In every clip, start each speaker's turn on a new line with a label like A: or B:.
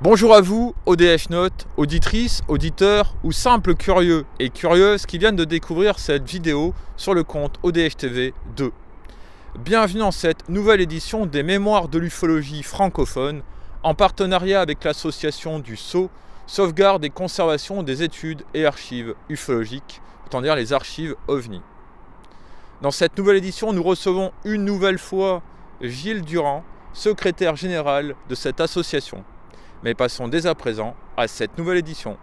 A: Bonjour à vous, ODH Note, auditrices, auditeurs ou simples curieux et curieuses qui viennent de découvrir cette vidéo sur le compte ODH TV 2. Bienvenue dans cette nouvelle édition des Mémoires de l'ufologie francophone en partenariat avec l'association du Sceau, sauvegarde et conservation des études et archives ufologiques, autant dire les archives OVNI. Dans cette nouvelle édition, nous recevons une nouvelle fois Gilles Durand, secrétaire général de cette association. Mais passons dès à présent à cette nouvelle édition.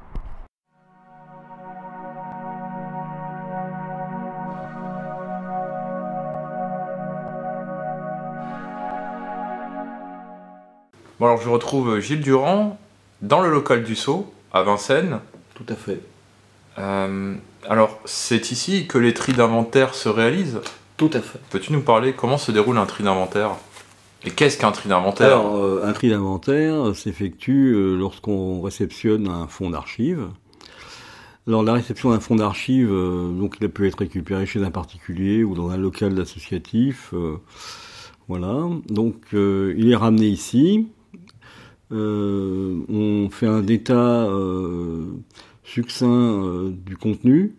A: Bon alors je retrouve Gilles Durand dans le local du Sceau, à Vincennes.
B: Tout à fait.
A: Alors c'est ici que les tris d'inventaire se réalisent.
B: Tout à fait.
A: Peux-tu nous parler comment se déroule un tri d'inventaire ? Et qu'est-ce qu'un tri d'inventaire ?
B: Alors, un tri d'inventaire s'effectue lorsqu'on réceptionne un fonds d'archives. Alors, la réception d'un fonds d'archives, donc il peut être récupéré chez un particulier ou dans un local associatif. Voilà. Donc, il est ramené ici. On fait un état succinct du contenu.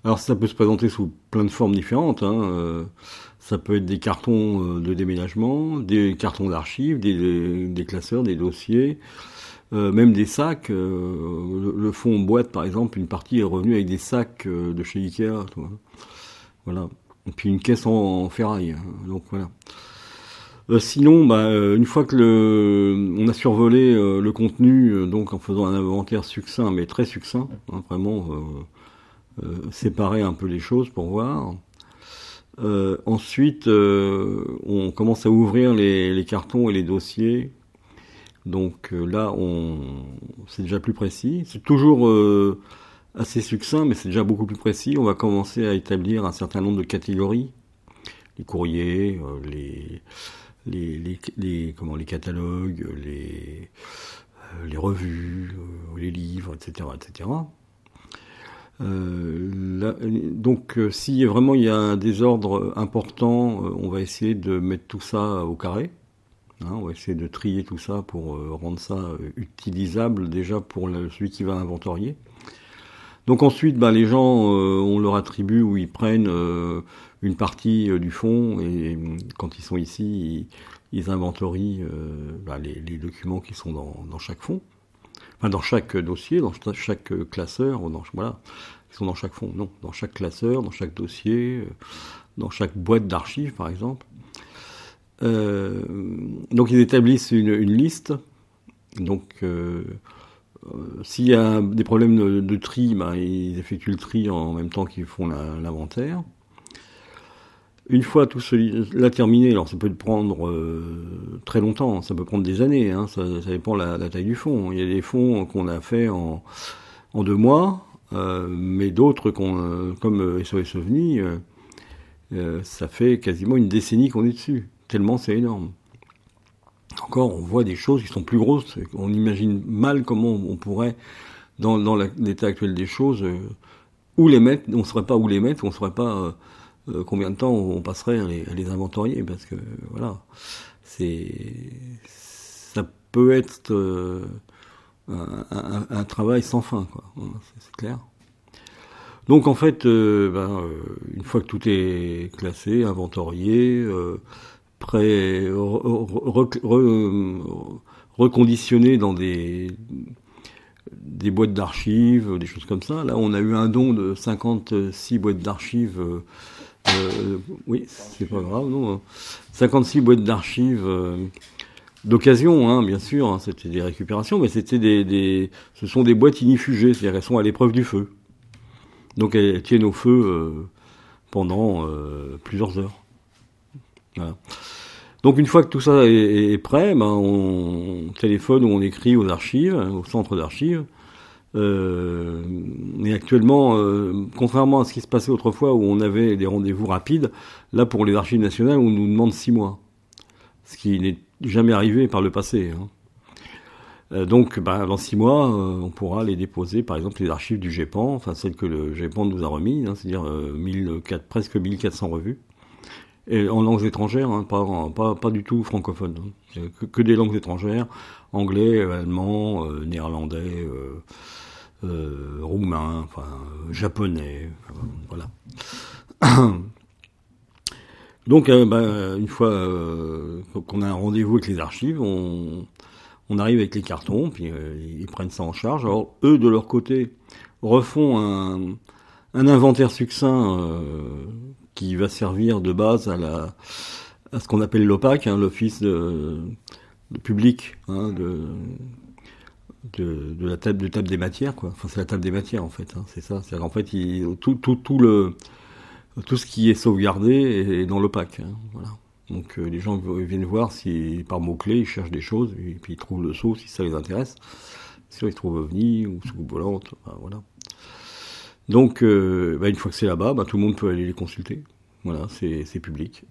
B: Alors, ça peut se présenter sous plein de formes différentes, ça peut être des cartons de déménagement, des cartons d'archives, des classeurs, des dossiers, même des sacs. Le fond boîte, par exemple, une partie est revenue avec des sacs de chez Ikea. Voilà. Et puis une caisse en ferraille. Donc voilà. Sinon, une fois que on a survolé le contenu, donc en faisant un inventaire succinct, mais très succinct, vraiment séparer un peu les choses pour voir. Ensuite, on commence à ouvrir les cartons et les dossiers. Donc là, c'est déjà plus précis. C'est toujours assez succinct, mais c'est déjà beaucoup plus précis. On va commencer à établir un certain nombre de catégories. Les courriers, les catalogues, les revues, les livres, etc., etc. Donc si vraiment il y a un désordre important, on va essayer de mettre tout ça au carré. On va essayer de trier tout ça pour rendre ça utilisable déjà pour celui qui va inventorier. Donc ensuite, les gens, on leur attribue ou ils prennent une partie du fond et quand ils sont ici, ils inventorient les documents qui sont dans chaque fond. Enfin, dans chaque dossier, dans chaque classeur, voilà, ils sont dans chaque fond, non, dans chaque classeur, dans chaque dossier, dans chaque boîte d'archives, par exemple. Donc, ils établissent une liste. Donc, s'il y a des problèmes de tri, ils effectuent le tri en même temps qu'ils font l'inventaire. Une fois tout cela terminé, alors ça peut prendre très longtemps, ça peut prendre des années, ça dépend de la taille du fonds. Il y a des fonds qu'on a fait en 2 mois, mais d'autres comme SOS OVNI, ça fait quasiment une décennie qu'on est dessus, tellement c'est énorme. Encore, on voit des choses qui sont plus grosses, on imagine mal comment on pourrait, dans l'état actuel des choses, où les mettre, on ne saurait pas où les mettre, on ne saurait pas combien de temps on passerait à les inventorier, parce que voilà, ça peut être un travail sans fin, quoi. C'est clair. Donc en fait, une fois que tout est classé, inventorié, prêt, reconditionné dans des boîtes d'archives, des choses comme ça. Là, on a eu un don de 56 boîtes d'archives. Oui, c'est pas grave, non. 56 boîtes d'archives d'occasion, bien sûr. C'était des récupérations, mais c'était ce sont des boîtes ignifugées, c'est-à-dire qu'elles sont à l'épreuve du feu. Donc elles tiennent au feu pendant plusieurs heures. Voilà. Donc une fois que tout ça est prêt, on téléphone ou on écrit aux archives, au centre d'archives. Mais actuellement, contrairement à ce qui se passait autrefois où on avait des rendez-vous rapides, là pour les archives nationales, on nous demande 6 mois. Ce qui n'est jamais arrivé par le passé. Donc, dans 6 mois, on pourra les déposer, par exemple, les archives du GEPAN, enfin celles que le GEPAN nous a remis, c'est-à-dire presque 1400 revues. Et en langues étrangères, hein, pas du tout francophones. Hein. C'est que des langues étrangères, anglais, allemand, néerlandais, roumain, enfin, japonais, voilà. Donc, une fois qu'on a un rendez-vous avec les archives, on arrive avec les cartons, puis ils prennent ça en charge. Alors, eux, de leur côté, refont un inventaire succinct qui va servir de base à ce qu'on appelle l'OPAC, hein, l'Office de public, hein, de la table des matières, quoi. Enfin, c'est la table des matières, en fait. Hein, c'est ça. C'est qu'en fait, tout ce qui est sauvegardé est dans l'OPAC. Hein, voilà. Donc les gens viennent voir si par mots-clés ils cherchent des choses, et puis ils trouvent le sceau si ça les intéresse. Sinon ils trouvent OVNI ou soucoupe volante, enfin, voilà. Donc une fois que c'est là-bas, tout le monde peut aller les consulter. Voilà, c'est public.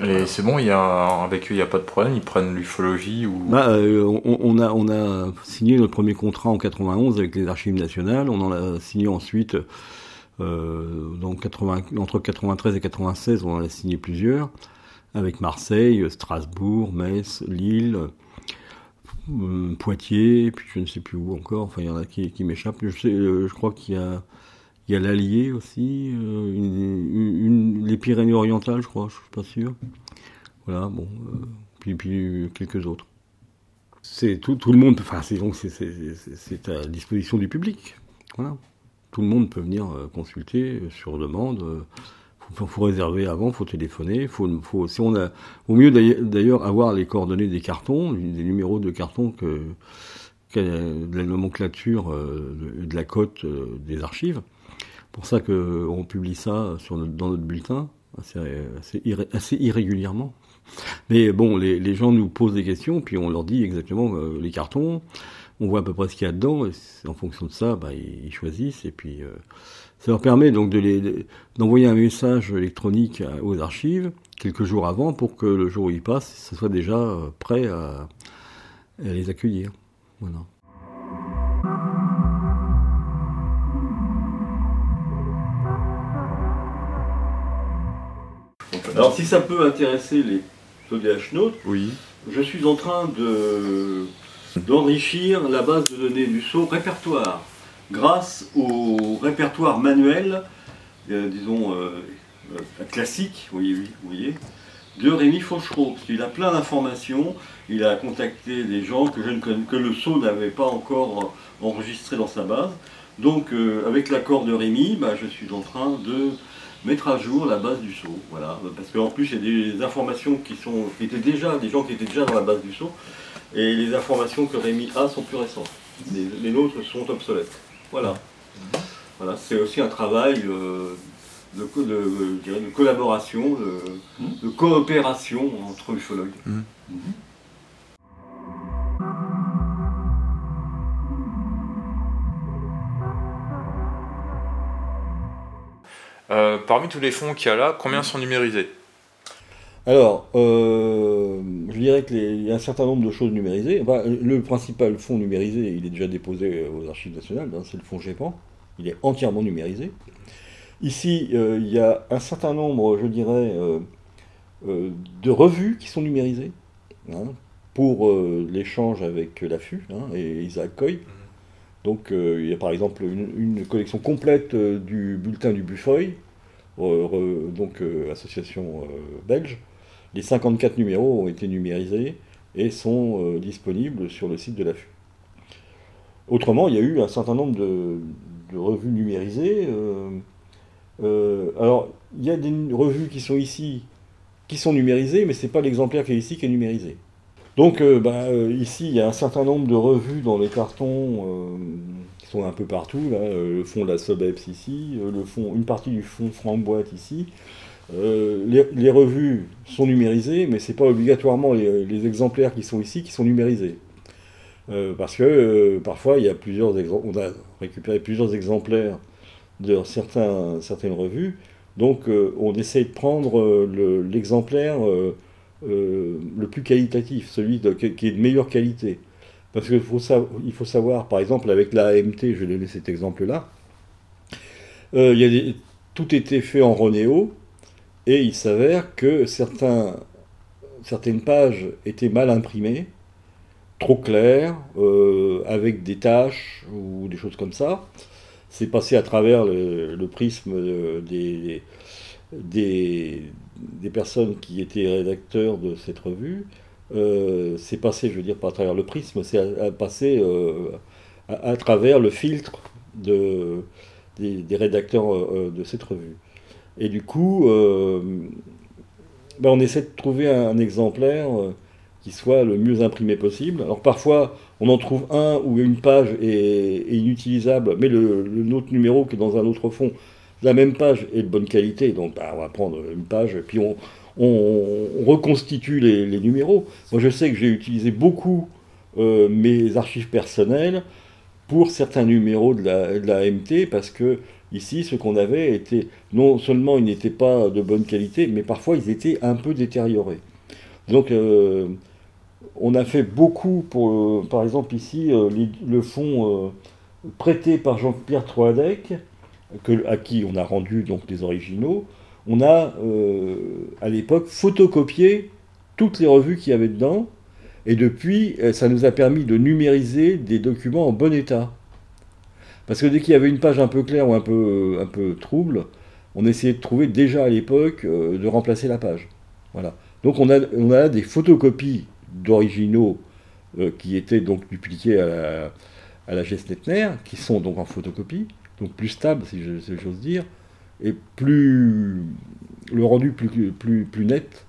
A: Et voilà. C'est bon, avec eux il n'y a pas de problème, ils prennent l'ufologie ou...
B: On a signé notre premier contrat en 91 avec les Archives nationales, on en a signé ensuite... entre 93 et 96, on en a signé plusieurs, avec Marseille, Strasbourg, Metz, Lille, Poitiers, puis je ne sais plus où encore, enfin il y en a qui m'échappent. Je crois qu'il y a l'Allier aussi, les Pyrénées-Orientales, je crois, je suis pas sûr. Voilà, bon, puis quelques autres. C'est tout le monde, enfin c'est à disposition du public, voilà. Tout le monde peut venir consulter sur demande. Faut réserver avant, faut téléphoner. Vaut mieux d'ailleurs avoir les coordonnées des cartons, des numéros de cartons de la nomenclature de la cote des archives. Pour ça qu'on publie ça dans notre bulletin assez irrégulièrement. Mais bon, les gens nous posent des questions, puis on leur dit exactement les cartons. On voit à peu près ce qu'il y a dedans, et en fonction de ça, ils choisissent, et puis ça leur permet donc d'envoyer un message électronique aux archives quelques jours avant pour que le jour où ils passent, ça soit déjà prêt à les accueillir. Voilà. Alors si ça peut intéresser les ODH-nautes,
A: oui.
B: Je suis en train d'enrichir la base de données du sceau répertoire grâce au répertoire manuel, classique, vous voyez, de Rémi Fauchereau. Parce qu'il a plein d'informations, il a contacté des gens que le sceau n'avait pas encore enregistré dans sa base. Donc avec l'accord de Rémi, je suis en train de mettre à jour la base du sceau. Voilà. Parce qu'en plus il y a des informations des gens qui étaient déjà dans la base du sceau. Et les informations que Rémi a sont plus récentes. Les nôtres sont obsolètes. Voilà. Voilà. C'est aussi un travail de collaboration, de coopération entre ufologues.
A: Parmi tous les fonds qu'il y a là, combien sont numérisés ?
B: Alors, je dirais qu'il y a un certain nombre de choses numérisées. Le principal fonds numérisé, il est déjà déposé aux Archives nationales, c'est le fonds GEPAN. Il est entièrement numérisé. Ici, il y a un certain nombre, je dirais, de revues qui sont numérisées, pour l'échange avec l'AFU et Isaac Coy. Donc, il y a par exemple une collection complète du bulletin du Buffoy, association belge. Les 54 numéros ont été numérisés et sont disponibles sur le site de l'AFU. Autrement, il y a eu un certain nombre de revues numérisées. Alors, il y a des revues qui sont ici, qui sont numérisées, mais ce n'est pas l'exemplaire qui est ici qui est numérisé. Donc, ici, il y a un certain nombre de revues dans les cartons qui sont un peu partout. Là, le fond de la Sobeps ici, une partie du fond Frank-Boîte ici. Les revues sont numérisées, mais ce n'est pas obligatoirement les exemplaires qui sont ici qui sont numérisés. Parce que parfois, on a récupéré plusieurs exemplaires de certaines revues. Donc, on essaie de prendre l'exemplaire le plus qualitatif, celui qui est de meilleure qualité. Parce qu'il faut savoir, par exemple, avec la AMT, je vais donner cet exemple-là, tout était fait en Ronéo, Et il s'avère que certaines pages étaient mal imprimées, trop claires, avec des taches ou des choses comme ça. C'est passé à travers le prisme des, des personnes qui étaient rédacteurs de cette revue. C'est passé, je veux dire, pas à travers le prisme, c'est passé à travers le filtre des rédacteurs de cette revue. Et du coup, ben, on essaie de trouver un exemplaire qui soit le mieux imprimé possible. Alors parfois, on en trouve un où une page est inutilisable, mais le autre numéro qui est dans un autre fond, la même page est de bonne qualité. Donc ben, on va prendre une page, et puis on reconstitue les numéros. Moi, je sais que j'ai utilisé beaucoup mes archives personnelles pour certains numéros de la MT, parce que ici, ce qu'on avait était, non seulement ils n'étaient pas de bonne qualité, mais parfois ils étaient un peu détériorés. Donc, on a fait beaucoup pour, par exemple ici, le fonds prêté par Jean-Pierre Troadec, à qui on a rendu donc les originaux. On a, à l'époque, photocopié toutes les revues qu'il y avait dedans, et depuis, ça nous a permis de numériser des documents en bon état. Parce que dès qu'il y avait une page un peu claire ou un peu trouble, on essayait de trouver déjà à l'époque de remplacer la page. Voilà. Donc on a des photocopies d'originaux qui étaient donc dupliquées à la Gestetner, qui sont donc en photocopie, donc plus stables si j'ose dire, et le rendu plus net.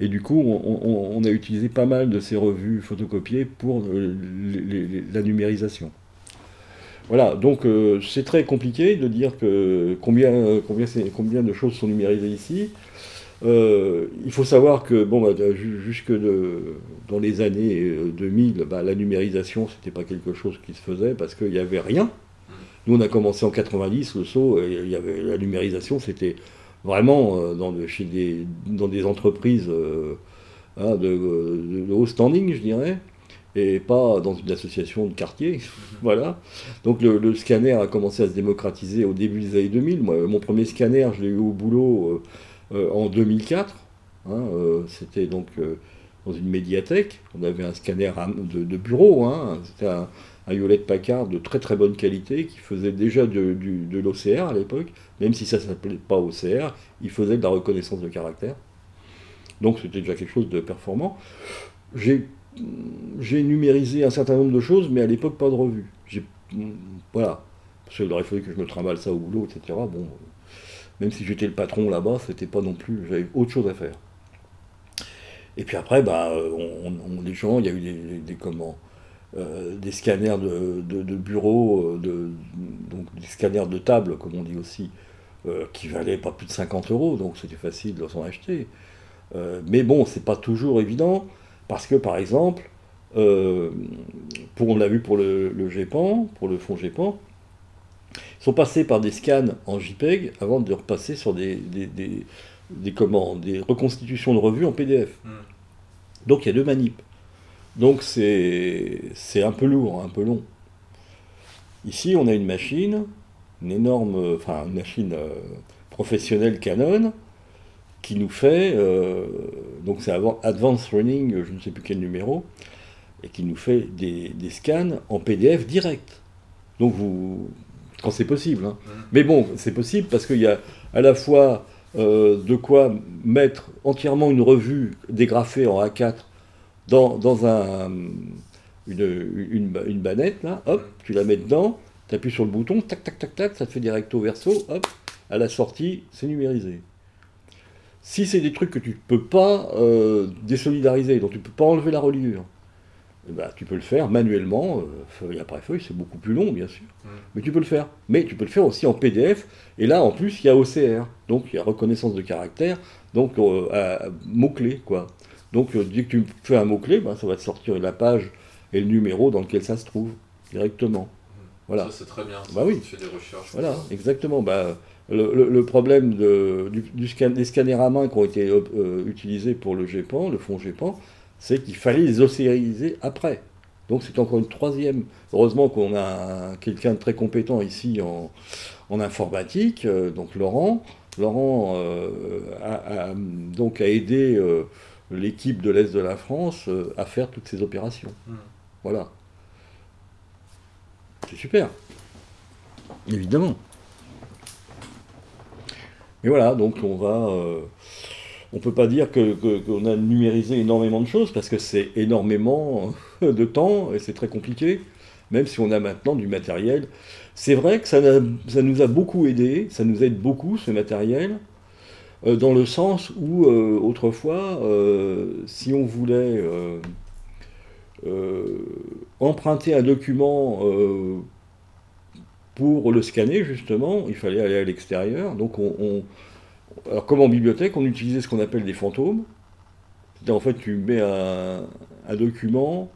B: Et du coup, on a utilisé pas mal de ces revues photocopiées pour la numérisation. Voilà, donc c'est très compliqué de dire que combien de choses sont numérisées ici. Il faut savoir que bon, bah, dans les années 2000, bah, la numérisation, c'était pas quelque chose qui se faisait parce qu'il n'y avait rien. Nous, on a commencé en 90, le saut, et il y avait la numérisation, c'était vraiment dans des entreprises hein, de haut standing, je dirais, et pas dans une association de quartier. Voilà. Donc le scanner a commencé à se démocratiser au début des années 2000. Moi, mon premier scanner, je l'ai eu au boulot en 2004. Hein, c'était donc dans une médiathèque. On avait un scanner de bureau. Hein, c'était un Hewlett Packard de très très bonne qualité qui faisait déjà de l'OCR à l'époque, même si ça ne s'appelait pas OCR, il faisait de la reconnaissance de caractère. Donc c'était déjà quelque chose de performant. J'ai numérisé un certain nombre de choses, mais à l'époque pas de revue. Voilà. Parce qu'il aurait fallu que je me trimballe ça au boulot, etc. Bon, même si j'étais le patron là-bas, c'était pas non plus. J'avais autre chose à faire. Et puis après, bah, les gens, il y a eu des scanners de bureau, donc des scanners de table, comme on dit aussi, qui valaient pas plus de 50 euros, donc c'était facile de s'en acheter. Mais bon, c'est pas toujours évident, parce que par exemple, on l'a vu pour le GEPAN, pour le fonds GEPAN, ils sont passés par des scans en JPEG avant de repasser sur des reconstitutions de revues en PDF. Donc il y a deux manips. Donc c'est un peu lourd, un peu long. Ici, on a une machine, une machine professionnelle Canon, qui nous fait, donc c'est Advanced Running, je ne sais plus quel numéro, et qui nous fait des scans en PDF direct. Donc quand c'est possible. Hein. Mais bon, c'est possible parce qu'il y a à la fois de quoi mettre entièrement une revue dégrafée en A4 dans une bannette, là, hop, tu la mets dedans, tu appuies sur le bouton, tac, tac, tac, tac, ça te fait des recto verso, hop, à la sortie, c'est numérisé. Si c'est des trucs que tu ne peux pas désolidariser, dont tu ne peux pas enlever la reliure, eh ben, tu peux le faire manuellement, feuille après feuille, c'est beaucoup plus long bien sûr, mais tu peux le faire. Mais tu peux le faire aussi en PDF, et là en plus il y a OCR, donc il y a reconnaissance de caractère, donc mot-clé quoi. Donc dès que tu fais un mot-clé, ben, ça va te sortir la page et le numéro dans lequel ça se trouve, directement. Voilà.
A: Ça c'est très bien,
B: bah, oui.
A: Tu fais des recherches.
B: Voilà, exactement. Bah, le problème des scanners à main qui ont été utilisés pour le GEPAN, le fonds GEPAN, c'est qu'il fallait les océaniser après. Donc c'est encore une troisième. Heureusement qu'on a quelqu'un de très compétent ici en informatique, donc Laurent, Laurent donc a aidé l'équipe de l'Est de la France à faire toutes ces opérations. Voilà. C'est super. Évidemment. Et voilà, donc on peut pas dire qu'on a numérisé énormément de choses, parce que c'est énormément de temps, et c'est très compliqué, même si on a maintenant du matériel. C'est vrai que ça nous a beaucoup aidé, ça nous aide beaucoup, ce matériel, dans le sens où, autrefois, si on voulait emprunter un document pour le scanner, justement, il fallait aller à l'extérieur. Donc, alors, comme en bibliothèque, on utilisait ce qu'on appelle des fantômes. C'est-à-dire, en fait, tu mets un document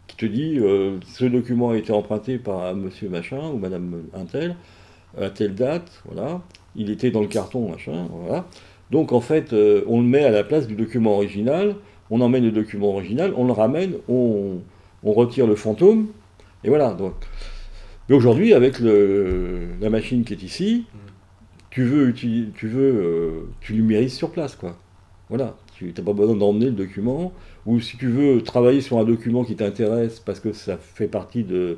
B: qui te dit ce document a été emprunté par monsieur machin ou madame untel à telle date, voilà. Il était dans le carton, machin, voilà. Donc, en fait, on le met à la place du document original. On emmène le document original, on le ramène, on retire le fantôme, et voilà. Donc, mais aujourd'hui, avec la machine qui est ici, tu numérises sur place, quoi. Voilà. Tu n'as pas besoin d'emmener le document. Ou si tu veux travailler sur un document qui t'intéresse parce que ça fait partie d'une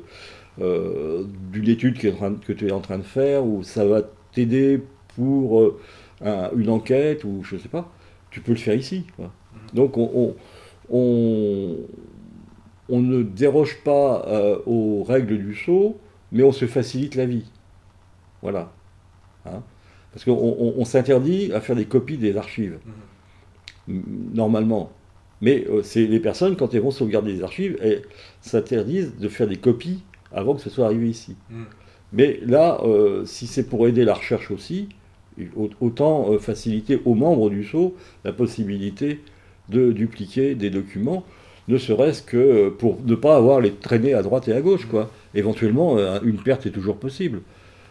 B: étude que tu es en train de faire, ou ça va t'aider pour une enquête, ou je sais pas, tu peux le faire ici, quoi. Donc on, on ne déroge pas aux règles du sceau, mais on se facilite la vie. Voilà. Hein. Parce qu'on s'interdit à faire des copies des archives, normalement. Mais c'est les personnes, quand elles vont sauvegarder les archives, elles s'interdisent de faire des copies avant que ce soit arrivé ici. Mais là, si c'est pour aider la recherche aussi, autant faciliter aux membres du sceau la possibilité de dupliquer des documents, ne serait-ce que pour ne pas avoir les traîner à droite et à gauche, quoi. Éventuellement, une perte est toujours possible.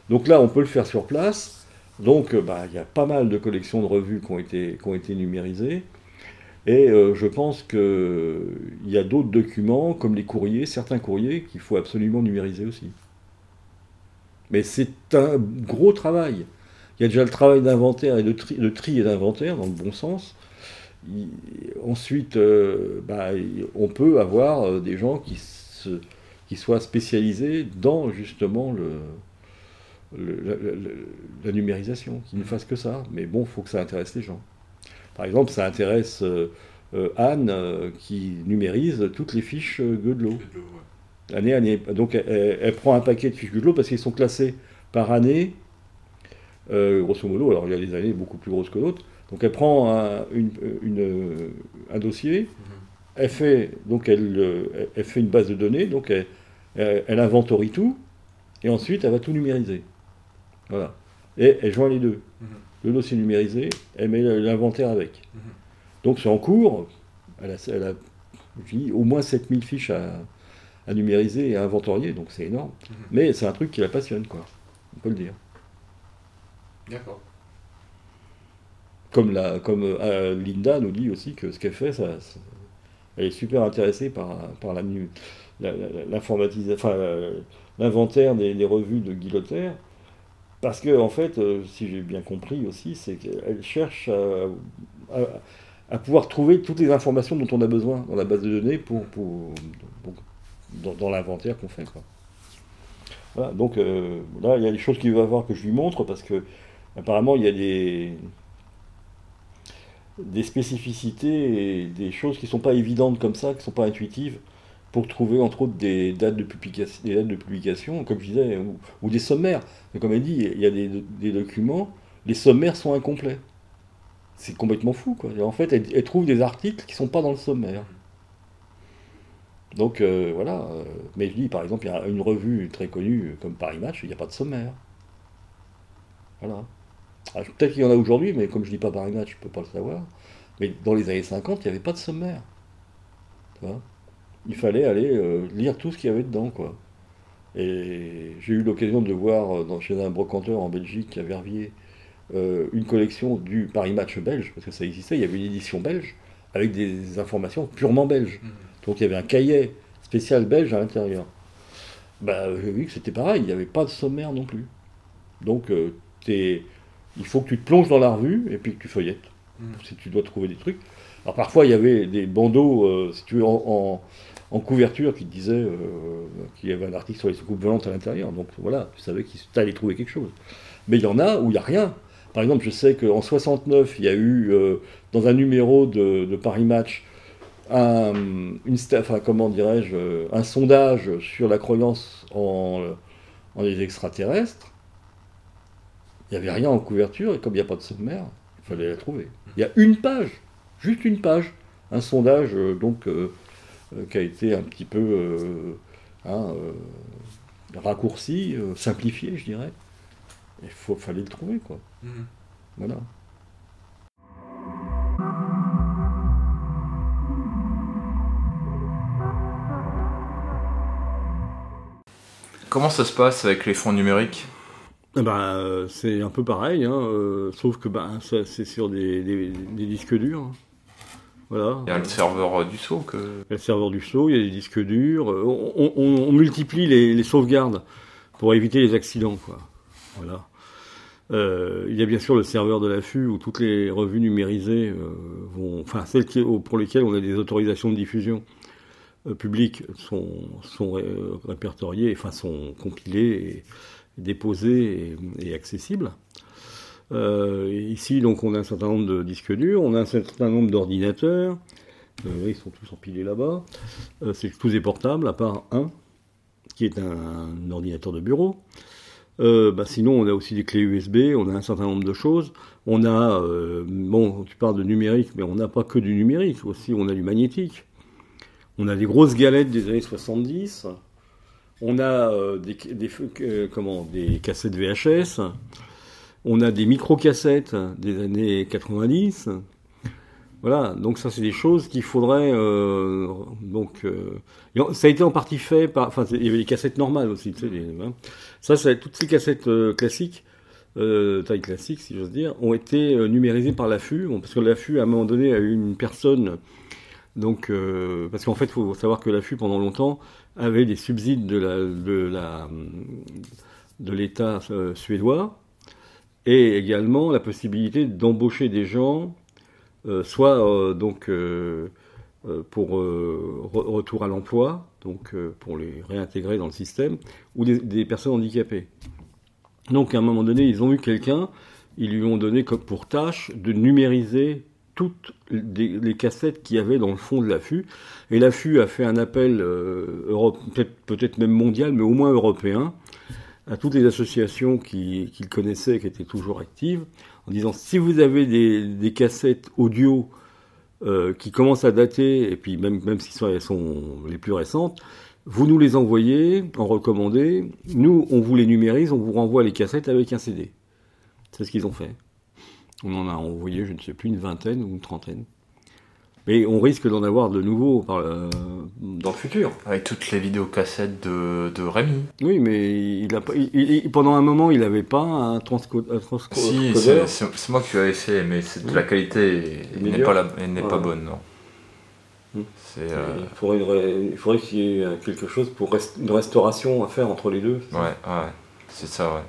B: Donc là, on peut le faire sur place. Donc, il y a pas mal de collections de revues qui ont été numérisées. Et je pense qu'il y a d'autres documents, comme les courriers, certains courriers, qu'il faut absolument numériser aussi. Mais c'est un gros travail. Il y a déjà le travail d'inventaire et de tri et d'inventaire, dans le bon sens. Ensuite, on peut avoir des gens qui soient spécialisés dans justement la numérisation, qui ne fassent que ça. Mais bon, il faut que ça intéresse les gens. Par exemple, ça intéresse Anne, qui numérise toutes les fiches Gödelo. Année, année. Donc elle prend un paquet de fiches Gödelo parce qu'ils sont classés par année, grosso modo. Alors il y a des années beaucoup plus grosses que d'autres. Donc elle prend un dossier, elle fait une base de données, donc elle inventorie tout, et ensuite elle va tout numériser. Voilà. Et elle joint les deux. Le dossier numérisé, elle met l'inventaire avec. Donc c'est en cours, elle a au moins 7000 fiches à numériser et à inventorier, donc c'est énorme. Mais c'est un truc qui la passionne, quoi. On peut le dire.
A: D'accord.
B: Comme Linda nous dit aussi que ce qu'elle fait, elle est super intéressée par l'informatisation, enfin, l'inventaire des revues de Guillotière, parce que, en fait, si j'ai bien compris aussi, c'est qu'elle cherche à pouvoir trouver toutes les informations dont on a besoin dans la base de données dans l'inventaire qu'on fait, quoi. Voilà, donc là, il y a des choses qu'il va voir que je lui montre, parce que apparemment, il y a des spécificités et des choses qui ne sont pas évidentes comme ça, qui ne sont pas intuitives, pour trouver entre autres des dates de publication, comme je disais, ou des sommaires. Mais comme elle dit, il y a des documents, les sommaires sont incomplets. C'est complètement fou, quoi. Et en fait, elle trouve des articles qui ne sont pas dans le sommaire. Donc voilà. Mais je dis, par exemple, il y a une revue très connue comme Paris Match, il n'y a pas de sommaire. Voilà. Peut-être qu'il y en a aujourd'hui, mais comme je dis pas Paris Match, je ne peux pas le savoir. Mais dans les années 50, il n'y avait pas de sommaire. Tu vois, il fallait aller lire tout ce qu'il y avait dedans, quoi. Et j'ai eu l'occasion de voir chez un brocanteur en Belgique, à Verviers, une collection du Paris Match belge, parce que ça existait, il y avait une édition belge, avec des informations purement belges. Donc il y avait un cahier spécial belge à l'intérieur. J'ai vu que c'était pareil, il n'y avait pas de sommaire non plus. Donc Il faut que tu te plonges dans la revue et puis que tu feuillettes, si tu dois trouver des trucs. Alors parfois, il y avait des bandeaux, si tu veux, en couverture qui te disaient qu'il y avait un article sur les soucoupes volantes à l'intérieur. Donc voilà, tu savais que tu allais trouver quelque chose. Mais il y en a où il n'y a rien. Par exemple, je sais qu'en 69, il y a eu, dans un numéro de Paris Match, comment dirais-je, un sondage sur la croyance en les extraterrestres. Il n'y avait rien en couverture, et comme il n'y a pas de sommaire, il fallait la trouver. Il y a une page, juste une page, un sondage qui a été un petit peu raccourci, simplifié, je dirais. Il fallait le trouver, quoi. Voilà.
A: Comment ça se passe avec les fonds numériques?
B: C'est un peu pareil, sauf que c'est sur des disques durs. Voilà.
A: Il y a le serveur du sceau
B: Il y a le serveur du sceau, il y a des disques durs. On multiplie les sauvegardes pour éviter les accidents, quoi. Voilà. Il y a bien sûr le serveur de l'affût où toutes les revues numérisées celles pour lesquelles on a des autorisations de diffusion publiques sont répertoriées, sont compilées et déposées et accessibles. Ici, donc, on a un certain nombre de disques durs, on a un certain nombre d'ordinateurs. Ils sont tous empilés là-bas. Tous des portables, à part un, qui est un ordinateur de bureau. Sinon, on a aussi des clés USB, on a un certain nombre de choses. On a, tu parles de numérique, mais on n'a pas que du numérique, aussi on a du magnétique. On a des grosses galettes des années 70. On a des cassettes VHS. On a des micro-cassettes des années 90. Voilà, donc ça c'est des choses qu'il faudrait... ça a été en partie fait par... il y avait les cassettes normales aussi, tu sais. Toutes ces cassettes classiques, taille classique si j'ose dire, ont été numérisées par l'affût, parce que l'affût à un moment donné a eu une personne... parce qu'en fait, il faut savoir que l'affût pendant longtemps avait des subsides de l'État suédois, et également la possibilité d'embaucher des gens... soit pour retour à l'emploi, pour les réintégrer dans le système, ou des personnes handicapées. Donc à un moment donné, ils ont eu quelqu'un, ils lui ont donné comme pour tâche de numériser toutes les cassettes qu'il y avait dans le fond de l'affût, et l'affût a fait un appel peut-être même mondial, mais au moins européen, à toutes les associations qu'il connaissait, qui étaient toujours actives, en disant si vous avez des cassettes audio qui commencent à dater, et puis même si elles sont les plus récentes, vous nous les envoyez en recommandé, nous on vous les numérise, on vous renvoie les cassettes avec un CD. C'est ce qu'ils ont fait. On en a envoyé, je ne sais plus, une vingtaine ou une trentaine. Mais on risque d'en avoir de nouveaux dans le futur.
A: Avec toutes les vidéocassettes de Rémi.
B: Oui, mais pendant un moment, il n'avait pas un transcodeur.
A: Si, c'est moi qui l'avais fait, mais la qualité n'est pas bonne, non.
B: Il faudrait qu'il y ait quelque chose pour une restauration à faire entre les deux.
A: C'est ça, ouais.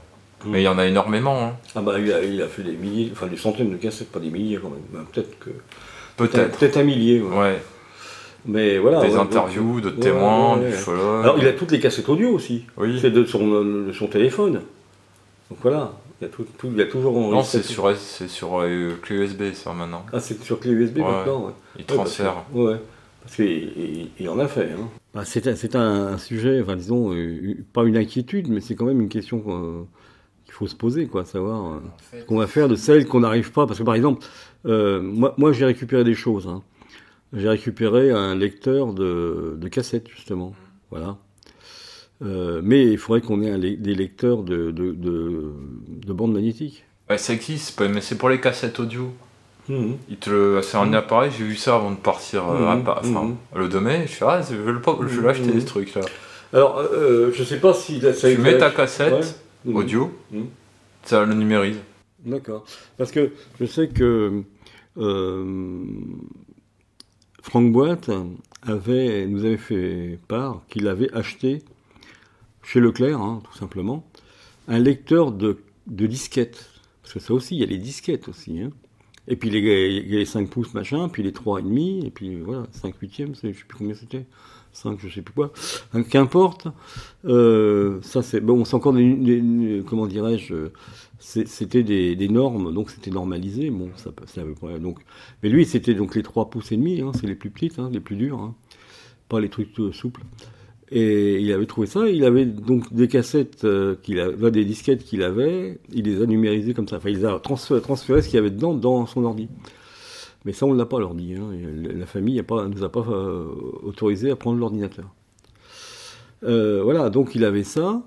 A: Mais il y en a énormément.
B: Il a fait des milliers, des centaines de cassettes, pas des milliers quand même. Peut-être un millier.
A: Ouais.
B: Mais voilà.
A: Des interviews de témoins, du follow.
B: Alors il a toutes les cassettes audio aussi.
A: Oui.
B: C'est de son téléphone. Donc voilà. Il y a toujours.
A: Non, c'est sur clé USB ça maintenant.
B: Ah, c'est sur clé USB maintenant. Ouais.
A: Il transfère.
B: Parce qu'il en a fait. C'est un sujet, disons, pas une inquiétude, mais c'est quand même une question qu'il faut se poser, savoir ce qu'on va faire de celles qu'on n'arrive pas. Parce que par exemple, moi j'ai récupéré des choses. J'ai récupéré un lecteur de cassettes, justement. Voilà. Mais il faudrait qu'on ait des lecteurs de bandes magnétiques.
A: Ouais, ça existe, mais c'est pour les cassettes audio. C'est un appareil, j'ai vu ça avant de partir le domaine, je vais l'acheter ce truc là.
B: Alors, je sais pas si
A: tu mets ta cassette audio, ça le numérise.
B: D'accord. Parce que je sais que Franck Boite nous avait fait part qu'il avait acheté chez Leclerc, tout simplement, un lecteur de disquettes Parce que ça aussi, il y a les disquettes aussi. Hein. Et puis il y a les 5 pouces machin, puis les 3,5, et puis voilà, 5 huitièmes, je sais plus combien c'était. 5, je sais plus quoi. Qu'importe. Ça c'est bon, c'est encore comment dirais-je, c'était des normes, donc c'était normalisé. Bon, ça veut pas. Donc, mais lui, c'était donc les 3 pouces et demi, hein, c'est les plus petites, hein, les plus dures, hein, pas les trucs souples. Et il avait trouvé ça. Il avait donc des cassettes des disquettes qu'il avait. Il les a numérisées comme ça. Enfin, il les a transféré ce qu'il y avait dedans dans son ordi. Mais ça, on ne l'a pas l'ordi. Hein. La famille ne nous a pas autorisé à prendre l'ordinateur. Voilà, donc il avait ça.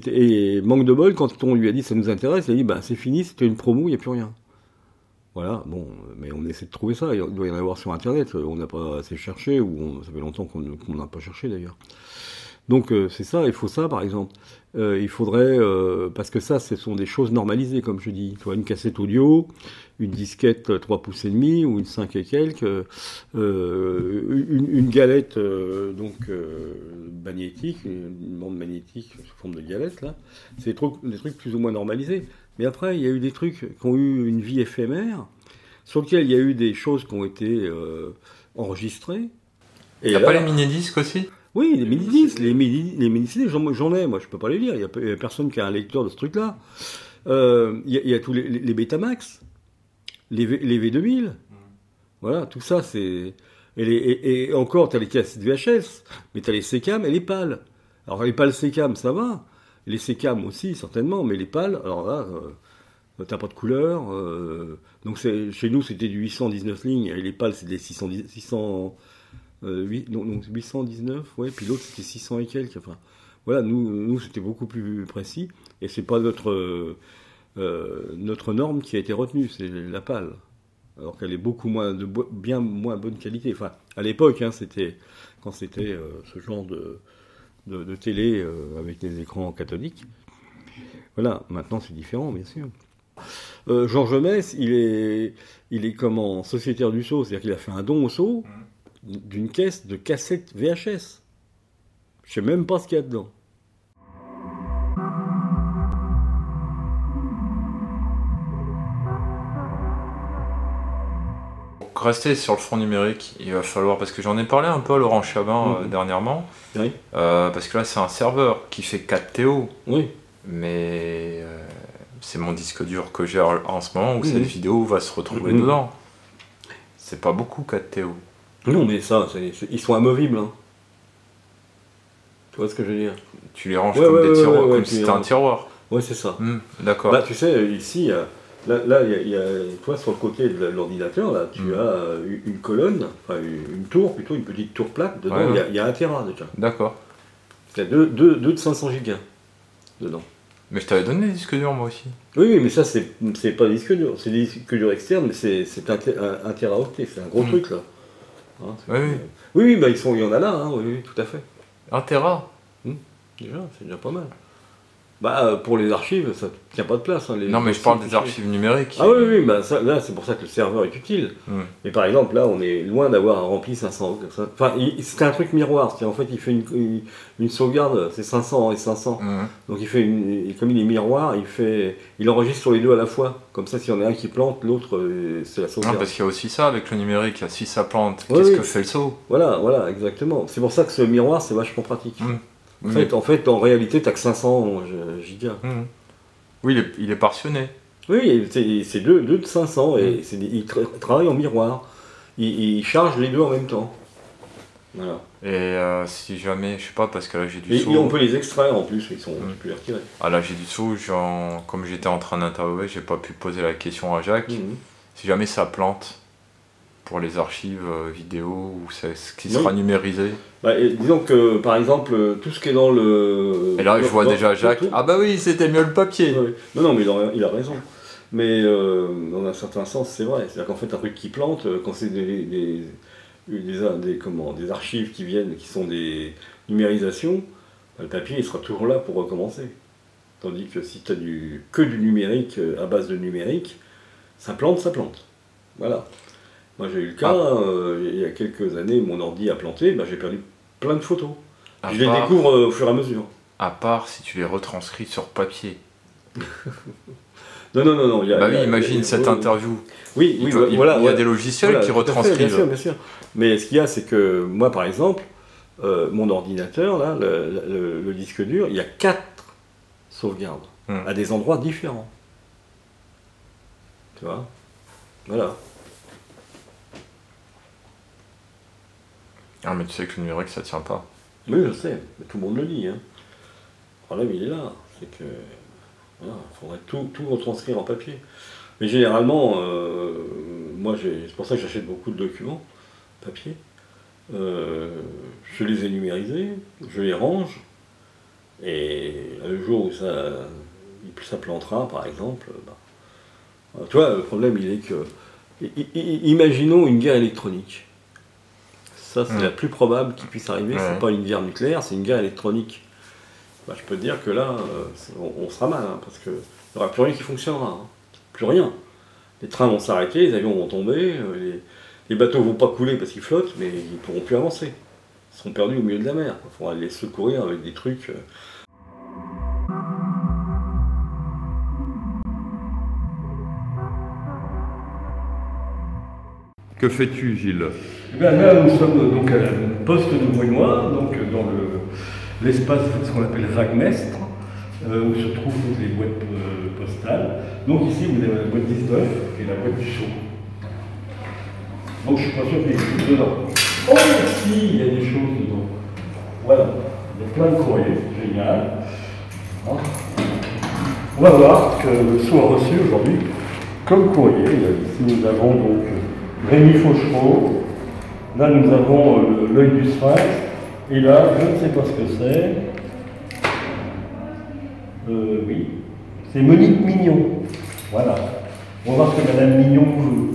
B: Et manque de bol, quand on lui a dit ça nous intéresse, il a dit bah, c'est fini, c'était une promo, il n'y a plus rien. Voilà, bon, mais on essaie de trouver ça. Il doit y en avoir sur Internet. On n'a pas assez cherché, ça fait longtemps qu'on n'a pas cherché d'ailleurs. Donc c'est ça, il faut ça par exemple. Il faudrait, parce que ça, ce sont des choses normalisées, comme je dis. Tu vois, une cassette audio, une disquette 3 pouces et demi, ou une 5 et quelques, une galette magnétique, une bande magnétique sous forme de galette, là. C'est des trucs plus ou moins normalisés. Mais après, il y a eu des trucs qui ont eu une vie éphémère, sur lesquels il y a eu des choses qui ont été enregistrées.
A: Il n'y a pas les mini-disques aussi ?
B: Oui, les mini-disques, les mini-CD, j'en ai, moi je peux pas les lire, il y a personne qui a un lecteur de ce truc-là. Il y a tous les Betamax, les V2000, voilà, tout ça c'est... Et encore, tu as les cassettes VHS, mais tu as les SECAM et les PAL. Alors les PAL SECAM, ça va, les SECAM aussi, certainement, mais les PAL, alors là, t'as pas de couleur, donc chez nous c'était du 819 lignes, et les PAL c'est des 819, ouais, puis l'autre c'était 600 et quelques. Enfin, voilà, nous c'était beaucoup plus précis, et c'est pas notre norme qui a été retenue, c'est la PAL, alors qu'elle est beaucoup moins bien moins bonne qualité. Enfin, à l'époque, hein, quand c'était ce genre de télé avec des écrans cathodiques. Voilà, maintenant c'est différent, bien sûr. Georges Mess, il est comment sociétaire du Sceau, c'est-à-dire qu'il a fait un don au Sceau d'une caisse de cassettes VHS. Je sais même pas ce qu'il y a dedans.
A: Pour rester sur le front numérique, il va falloir, parce que j'en ai parlé un peu à Laurent Chabin dernièrement,
B: Oui.
A: Parce que là c'est un serveur qui fait 4 TO,
B: Oui.
A: Mais c'est mon disque dur que j'ai en ce moment où cette vidéo va se retrouver dedans. C'est pas beaucoup 4 TO.
B: Non, mais ça, ils sont amovibles. Hein. Tu vois ce que je veux dire?
A: Tu les ranges comme des tiroirs, comme si c'était un tiroir.
B: Ouais, c'est ça.
A: D'accord.
B: Bah, tu sais, ici, toi, sur le côté de l'ordinateur, là, tu as une colonne, enfin une tour, plutôt une petite tour plate. Dedans, il y a 1 Tera déjà.
A: D'accord.
B: Il y a deux de 500 gigas dedans.
A: Mais je t'avais donné des disques durs, moi aussi.
B: Oui, mais ça, c'est pas des disques durs. C'est des disques durs externes, mais c'est un téraoctet. C'est un gros truc, là. Hein, oui, bah, il y en a là, hein, oui, tout à fait.
A: 1 Tera
B: Déjà, c'est déjà pas mal. Bah, pour les archives, ça tient pas de place. Hein,
A: non, mais je parle des archives numériques.
B: Ah oui, bah, ça, là, c'est pour ça que le serveur est utile. Mais par exemple, là, on est loin d'avoir rempli 500. Enfin, c'était un truc miroir. En fait, il fait une sauvegarde, c'est 500 et 500. Donc, comme il est miroir, il enregistre sur les deux à la fois. Comme ça, s'il y en a un qui plante, l'autre, c'est la sauvegarde.
A: Non, parce qu'il y a aussi ça avec le numérique. Si ça plante, qu'est-ce que fait le saut?
B: Voilà, exactement. C'est pour ça que ce miroir, c'est vachement pratique. En fait, en réalité, t'as que 500 gigas.
A: Oui, il est partitionné.
B: Oui, c'est deux de 500 et il travaille en miroir. Il charge les deux en même temps. Voilà.
A: Et si jamais, je sais pas, parce que là j'ai du saut.
B: Et on peut les extraire en plus, tu peux les retirer.
A: Ah là j'ai du saut, comme j'étais en train d'interviewer, j'ai pas pu poser la question à Jacques. Si jamais ça plante pour les archives vidéo ou ce qui sera numérisé.
B: Bah, disons que par exemple tout ce qui est dans le...
A: Et là je vois déjà Jacques, ah bah oui c'était mieux le papier.
B: Non mais il a raison. Mais dans un certain sens c'est vrai. C'est-à-dire qu'en fait un truc qui plante, quand c'est des archives qui sont des numérisations, le papier il sera toujours là pour recommencer. Tandis que si tu as que du numérique à base de numérique, ça plante. Voilà. Moi j'ai eu le cas, il y a quelques années, mon ordi a planté, j'ai perdu plein de photos. Je les découvre au fur et à mesure.
A: À part si tu les retranscris sur papier.
B: Non.
A: Bah oui, imagine cette interview.
B: Oui,
A: Il y a des logiciels qui retranscrivent.
B: Bien sûr. Mais ce qu'il y a, c'est que moi, par exemple, mon ordinateur, là, le disque dur, il y a 4 sauvegardes à des endroits différents. Tu vois? Voilà.
A: Ah, mais tu sais que le numérique, ça tient pas.
B: Oui, je sais, mais tout le monde le dit. Hein. Le problème, il est là. C'est que voilà, il faudrait tout retranscrire en papier. Mais généralement, c'est pour ça que j'achète beaucoup de documents papier. Je les ai numérisés, je les range, et le jour où ça plantera, par exemple, tu vois, le problème, il est que... Imaginons une guerre électronique. Ça, c'est la plus probable qui puisse arriver. C'est pas une guerre nucléaire, c'est une guerre électronique. Bah, je peux te dire que là, on sera mal, hein, parce qu'il n'y aura plus rien qui fonctionnera. Hein. Plus rien. Les trains vont s'arrêter, les avions vont tomber, les bateaux vont pas couler parce qu'ils flottent, mais ils ne pourront plus avancer. Ils seront perdus au milieu de la mer. Il faudra les secourir avec des trucs...
A: Que fais-tu, Gilles?
B: Eh bien, là, nous sommes donc à la poste de Brunois, donc dans l'espace, ce qu'on appelle Wagmestre, où se trouvent toutes les boîtes postales. Donc ici, vous avez la boîte 19, qui est la boîte du saut. Donc je suis pas sûr qu'il y ait des choses dedans. Oh, si, il y a des choses dedans. Voilà, il y a plein de courriers, génial. On va voir que le saut a reçu aujourd'hui comme courrier. Ici, nous avons donc Rémi Fauchereau. Là, nous avons l'œil du sphinx. Et là, je ne sais pas ce que c'est. Oui. C'est Monique Mignon. Voilà. On va voir ce que Madame Mignon veut.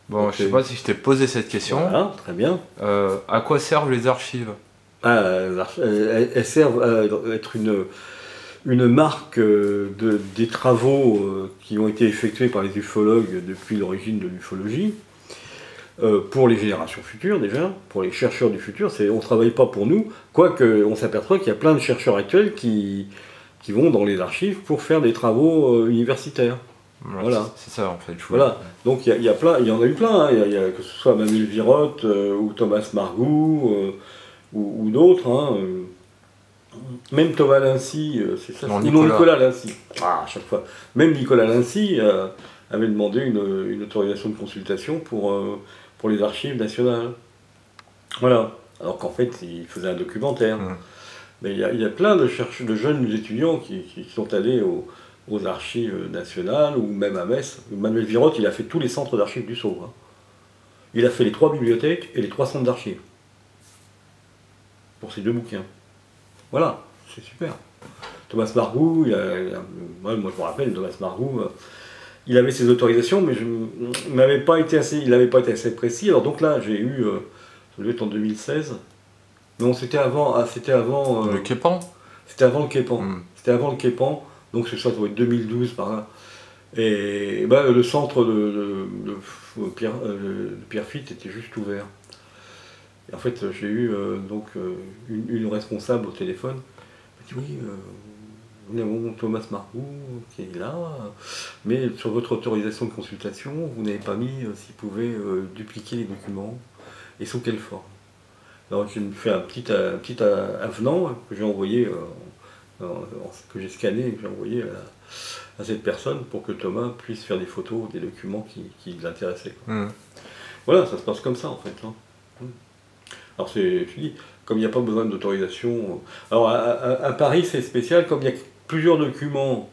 A: Bon, je sais pas si je t'ai posé cette question.
B: Voilà, très bien.
A: À quoi servent les archives?
B: Elles servent à être une marque des travaux qui ont été effectués par les ufologues depuis l'origine de l'ufologie, pour les générations futures déjà, pour les chercheurs du futur. On ne travaille pas pour nous, quoique on s'aperçoit qu'il y a plein de chercheurs actuels qui vont dans les archives pour faire des travaux universitaires. Voilà.
A: C'est ça en fait.
B: Voilà. Donc il y en a eu plein, hein. Que ce soit Manuel Virotte ou Thomas Margou ou d'autres. Hein. Même Thomas Lincy, c'est ça.
A: Non,
B: Nicolas Lincy. À chaque fois. Même Nicolas Lincy avait demandé une autorisation de consultation pour les archives nationales. Voilà. Alors qu'en fait, il faisait un documentaire. Mais il y a plein de jeunes étudiants qui sont allés aux archives nationales, ou même à Metz. Manuel Virotte, il a fait tous les centres d'archives du Sceau. Hein. Il a fait les 3 bibliothèques et les 3 centres d'archives. Pour ces 2 bouquins. Voilà, c'est super. Thomas Margou, moi je me rappelle, Thomas Margou, il avait ses autorisations, mais il n'avait pas été assez précis. Alors donc là, j'ai eu, ça devait être en 2016. Non, c'était avant
A: le Képan.
B: C'était avant le Képan. C'était avant le Képan. Donc c'est ça, ça doit être 2012 par là. Et le centre de Pierrefitte était juste ouvert. Et en fait, j'ai eu une responsable au téléphone. Elle m'a dit oui, nous avons Thomas Margou qui est là, mais sur votre autorisation de consultation, vous n'avez pas mis s'il pouvait dupliquer les documents et sous quelle forme. Alors j'ai fait un petit avenant que j'ai envoyé. Que j'ai scanné et que j'ai envoyé à cette personne pour que Thomas puisse faire des photos des documents qui l'intéressaient. Voilà, ça se passe comme ça en fait. Hein. Alors je dis, comme il n'y a pas besoin d'autorisation... Alors à Paris c'est spécial, comme il y a plusieurs documents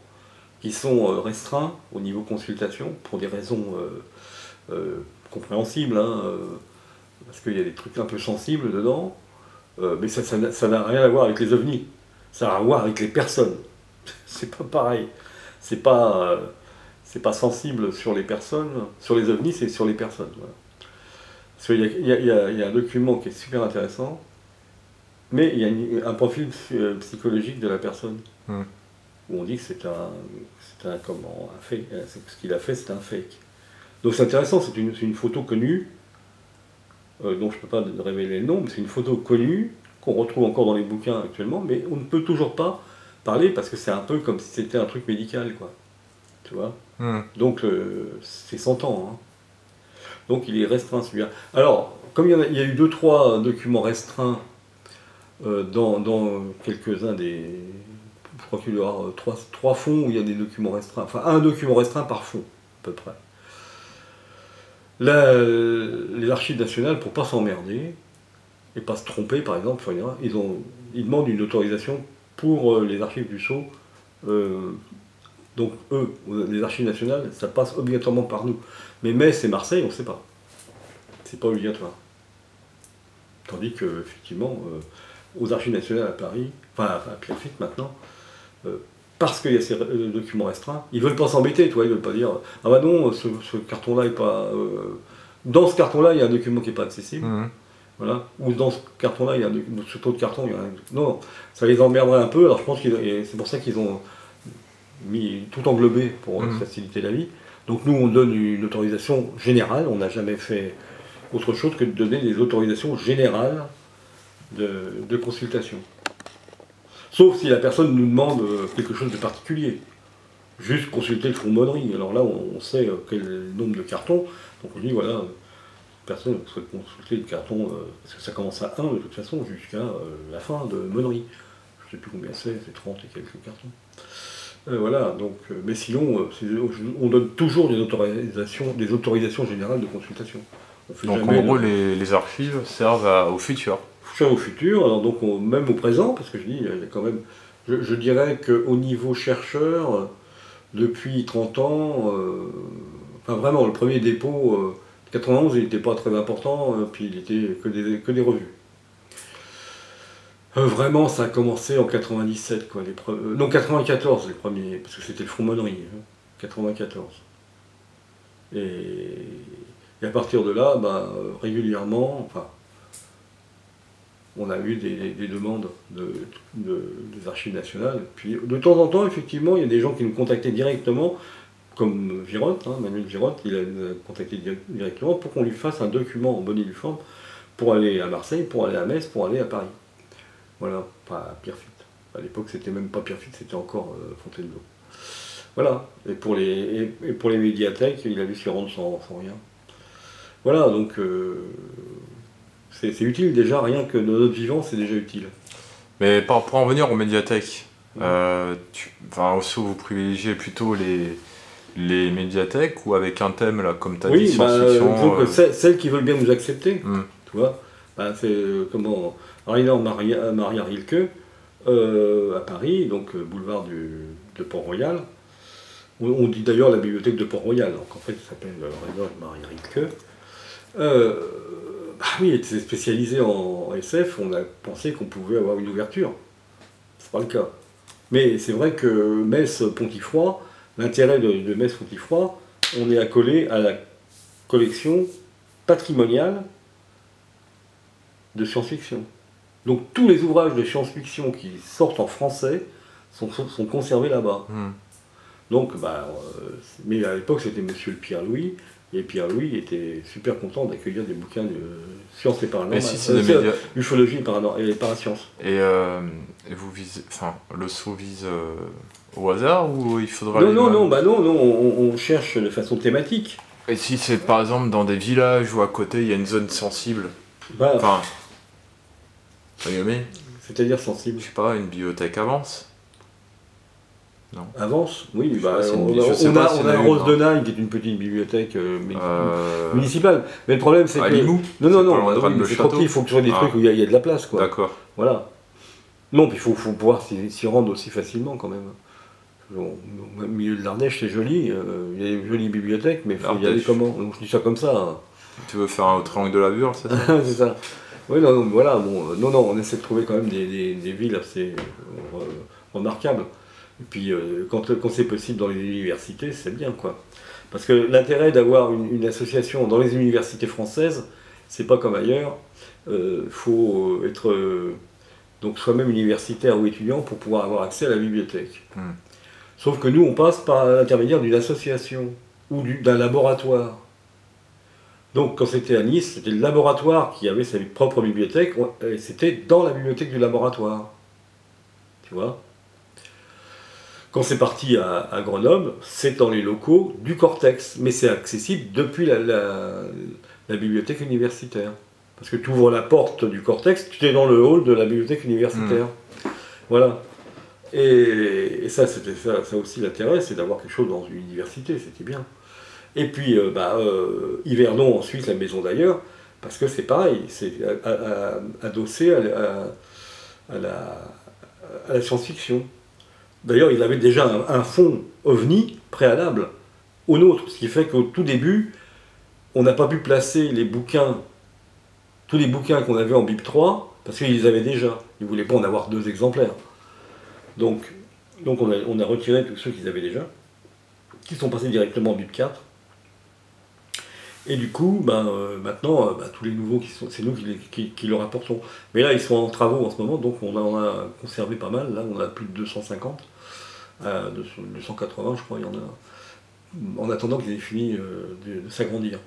B: qui sont restreints au niveau consultation, pour des raisons compréhensibles, hein, parce qu'il y a des trucs un peu sensibles dedans, mais ça n'a rien à voir avec les ovnis. Ça a à voir avec les personnes. C'est pas pareil. C'est pas sensible sur les personnes. Sur les ovnis, c'est sur les personnes. Voilà. Parce qu'il y a un document qui est super intéressant, mais il y a un profil psychologique de la personne. Où on dit que c'est un fake. Ce qu'il a fait, c'est un fake. Donc c'est intéressant, c'est une photo connue, dont je ne peux pas révéler le nom, mais c'est une photo connue, qu'on retrouve encore dans les bouquins actuellement, mais on ne peut toujours pas parler parce que c'est un peu comme si c'était un truc médical, quoi. Tu vois. Donc c'est 100 ans. Hein. Donc il est restreint celui-là. Alors, comme il y a eu 2-3 documents restreints dans quelques-uns des... Je crois qu'il y aura 3 fonds où il y a des documents restreints. Enfin, un document restreint par fonds, à peu près. Là, les archives nationales, pour ne pas s'emmerder, et pas se tromper, par exemple, ils demandent une autorisation pour les archives du Sceau. Donc eux, les archives nationales, ça passe obligatoirement par nous. Mais Metz et Marseille, on ne sait pas. C'est pas obligatoire. Tandis que, effectivement, aux archives nationales à Paris, enfin à Pierrefitte maintenant, parce qu'il y a ces documents restreints, ils veulent pas s'embêter, tu vois, ils veulent pas dire ah bah non, ce carton-là est pas. Dans ce carton-là, il y a un document qui n'est pas accessible. Voilà. Ou dans ce carton-là, il y a ce taux de carton, il y a un... Non, ça les emmerderait un peu, alors je pense que c'est pour ça qu'ils ont mis tout englobé pour faciliter la vie. Donc nous, on donne une autorisation générale, on n'a jamais fait autre chose que de donner des autorisations générales de consultation. Sauf si la personne nous demande quelque chose de particulier. Juste consulter le fonds Monnerie. Alors là, on sait quel est le nombre de cartons, donc on dit voilà, personne souhaite consulter le carton, parce que ça commence à 1 de toute façon jusqu'à la fin de Monnerie. Je ne sais plus combien c'est 30 et quelques cartons. Voilà, donc, mais sinon, on donne toujours des autorisations générales de consultation.
A: Donc en gros, les archives servent au futur.
B: Au futur, alors donc même au présent, parce que je dis, il y a quand même, je dirais qu'au niveau chercheur, depuis 30 ans, enfin vraiment, le premier dépôt, 91, il n'était pas très important, puis il était que des revues. Vraiment, ça a commencé en 97, quoi. Non, 94 les premiers, parce que c'était le fonds Monnerie, 94. Et à partir de là, régulièrement, enfin, on a eu des demandes des archives nationales. Puis de temps en temps, effectivement, il y a des gens qui nous contactaient directement, comme Virotte, Manuel Virotte, il a contacté directement pour qu'on lui fasse un document en bonne et due forme pour aller à Marseille, pour aller à Metz, pour aller à Paris. Voilà, pas à Pierrefitte. À l'époque, c'était même pas Pierrefitte, c'était encore Fontainebleau. Voilà, et pour les médiathèques, il a dû s'y rendre sans rien. Voilà, donc c'est utile déjà, rien que dans notre vivant, c'est déjà utile.
A: Mais pour en venir aux médiathèques, au Sceau, vous privilégiez plutôt les médiathèques ou avec un thème, là, comme tu as dit, science-fiction
B: celles qui veulent bien nous accepter, tu vois. C'est comment Rainer Maria Rilke, à Paris, donc boulevard de Port-Royal. On dit d'ailleurs la bibliothèque de Port-Royal, donc en fait ça s'appelle Rainer Maria Rilke. Oui, il était spécialisé en SF, on a pensé qu'on pouvait avoir une ouverture. C'est pas le cas. Mais c'est vrai que Metz-Pontifroy, l'intérêt de Metz-Pontifroy, on est accolé à la collection patrimoniale de science-fiction. Donc tous les ouvrages de science-fiction qui sortent en français sont conservés là-bas. Donc, mais à l'époque c'était Monsieur Pierre-Louis, et Pierre-Louis était super content d'accueillir des bouquins de sciences et paranormales, ufologie et parasciences.
A: Et vous visez, le Sceau vise au hasard ou il faudra
B: non, on cherche de façon thématique.
A: Et si c'est par exemple dans des villages où à côté il y a une zone sensible,
B: c'est-à-dire sensible.
A: Je sais pas, une bibliothèque avance. Non.
B: Avance, oui. On a Rose de Naï qui est une petite bibliothèque municipale. Mais le problème c'est que.
A: Limoux,
B: non, c'est trop petit, il faut que tu aies des trucs où il y a de la place, quoi.
A: D'accord.
B: Voilà. Non, puis il faut pouvoir s'y rendre aussi facilement quand même. Au milieu de l'Ardèche, c'est joli, il y a des jolies bibliothèques, mais il faut y aller comment. Donc, je dis ça comme ça.
A: Tu veux faire un triangle de la Bure, c'est ça?
B: C'est ça. Oui, non, voilà, on essaie de trouver quand même des villes assez remarquables. Et puis, quand c'est possible dans les universités, c'est bien, quoi. Parce que l'intérêt d'avoir une association dans les universités françaises, c'est pas comme ailleurs. Faut être donc soi-même universitaire ou étudiant pour pouvoir avoir accès à la bibliothèque. Sauf que nous, on passe par l'intermédiaire d'une association ou d'un laboratoire. Donc quand c'était à Nice, c'était le laboratoire qui avait sa propre bibliothèque, et c'était dans la bibliothèque du laboratoire. Tu vois. Quand c'est parti à Grenoble, c'est dans les locaux du Cortex, mais c'est accessible depuis la bibliothèque universitaire. Parce que tu ouvres la porte du Cortex, tu es dans le hall de la bibliothèque universitaire. Voilà. Et ça, c'était ça aussi l'intérêt, c'est d'avoir quelque chose dans une université, c'était bien. Et puis, Yverdon, ensuite, la maison d'ailleurs, parce que c'est pareil, c'est adossé à la science-fiction. D'ailleurs, il avait déjà un fond OVNI préalable au nôtre, ce qui fait qu'au tout début, on n'a pas pu placer les bouquins, tous les bouquins qu'on avait en Bib 3, parce qu'ils les avaient déjà. Ils ne voulaient pas en avoir 2 exemplaires. Donc on a retiré tous ceux qu'ils avaient déjà, qui sont passés directement en Bib 4. Et du coup, maintenant, tous les nouveaux, c'est nous qui leur apportons. Mais là, ils sont en travaux en ce moment, donc on en a conservé pas mal. Là, on a plus de 250. 280, je crois, il y en a. En attendant qu'ils aient fini de s'agrandir.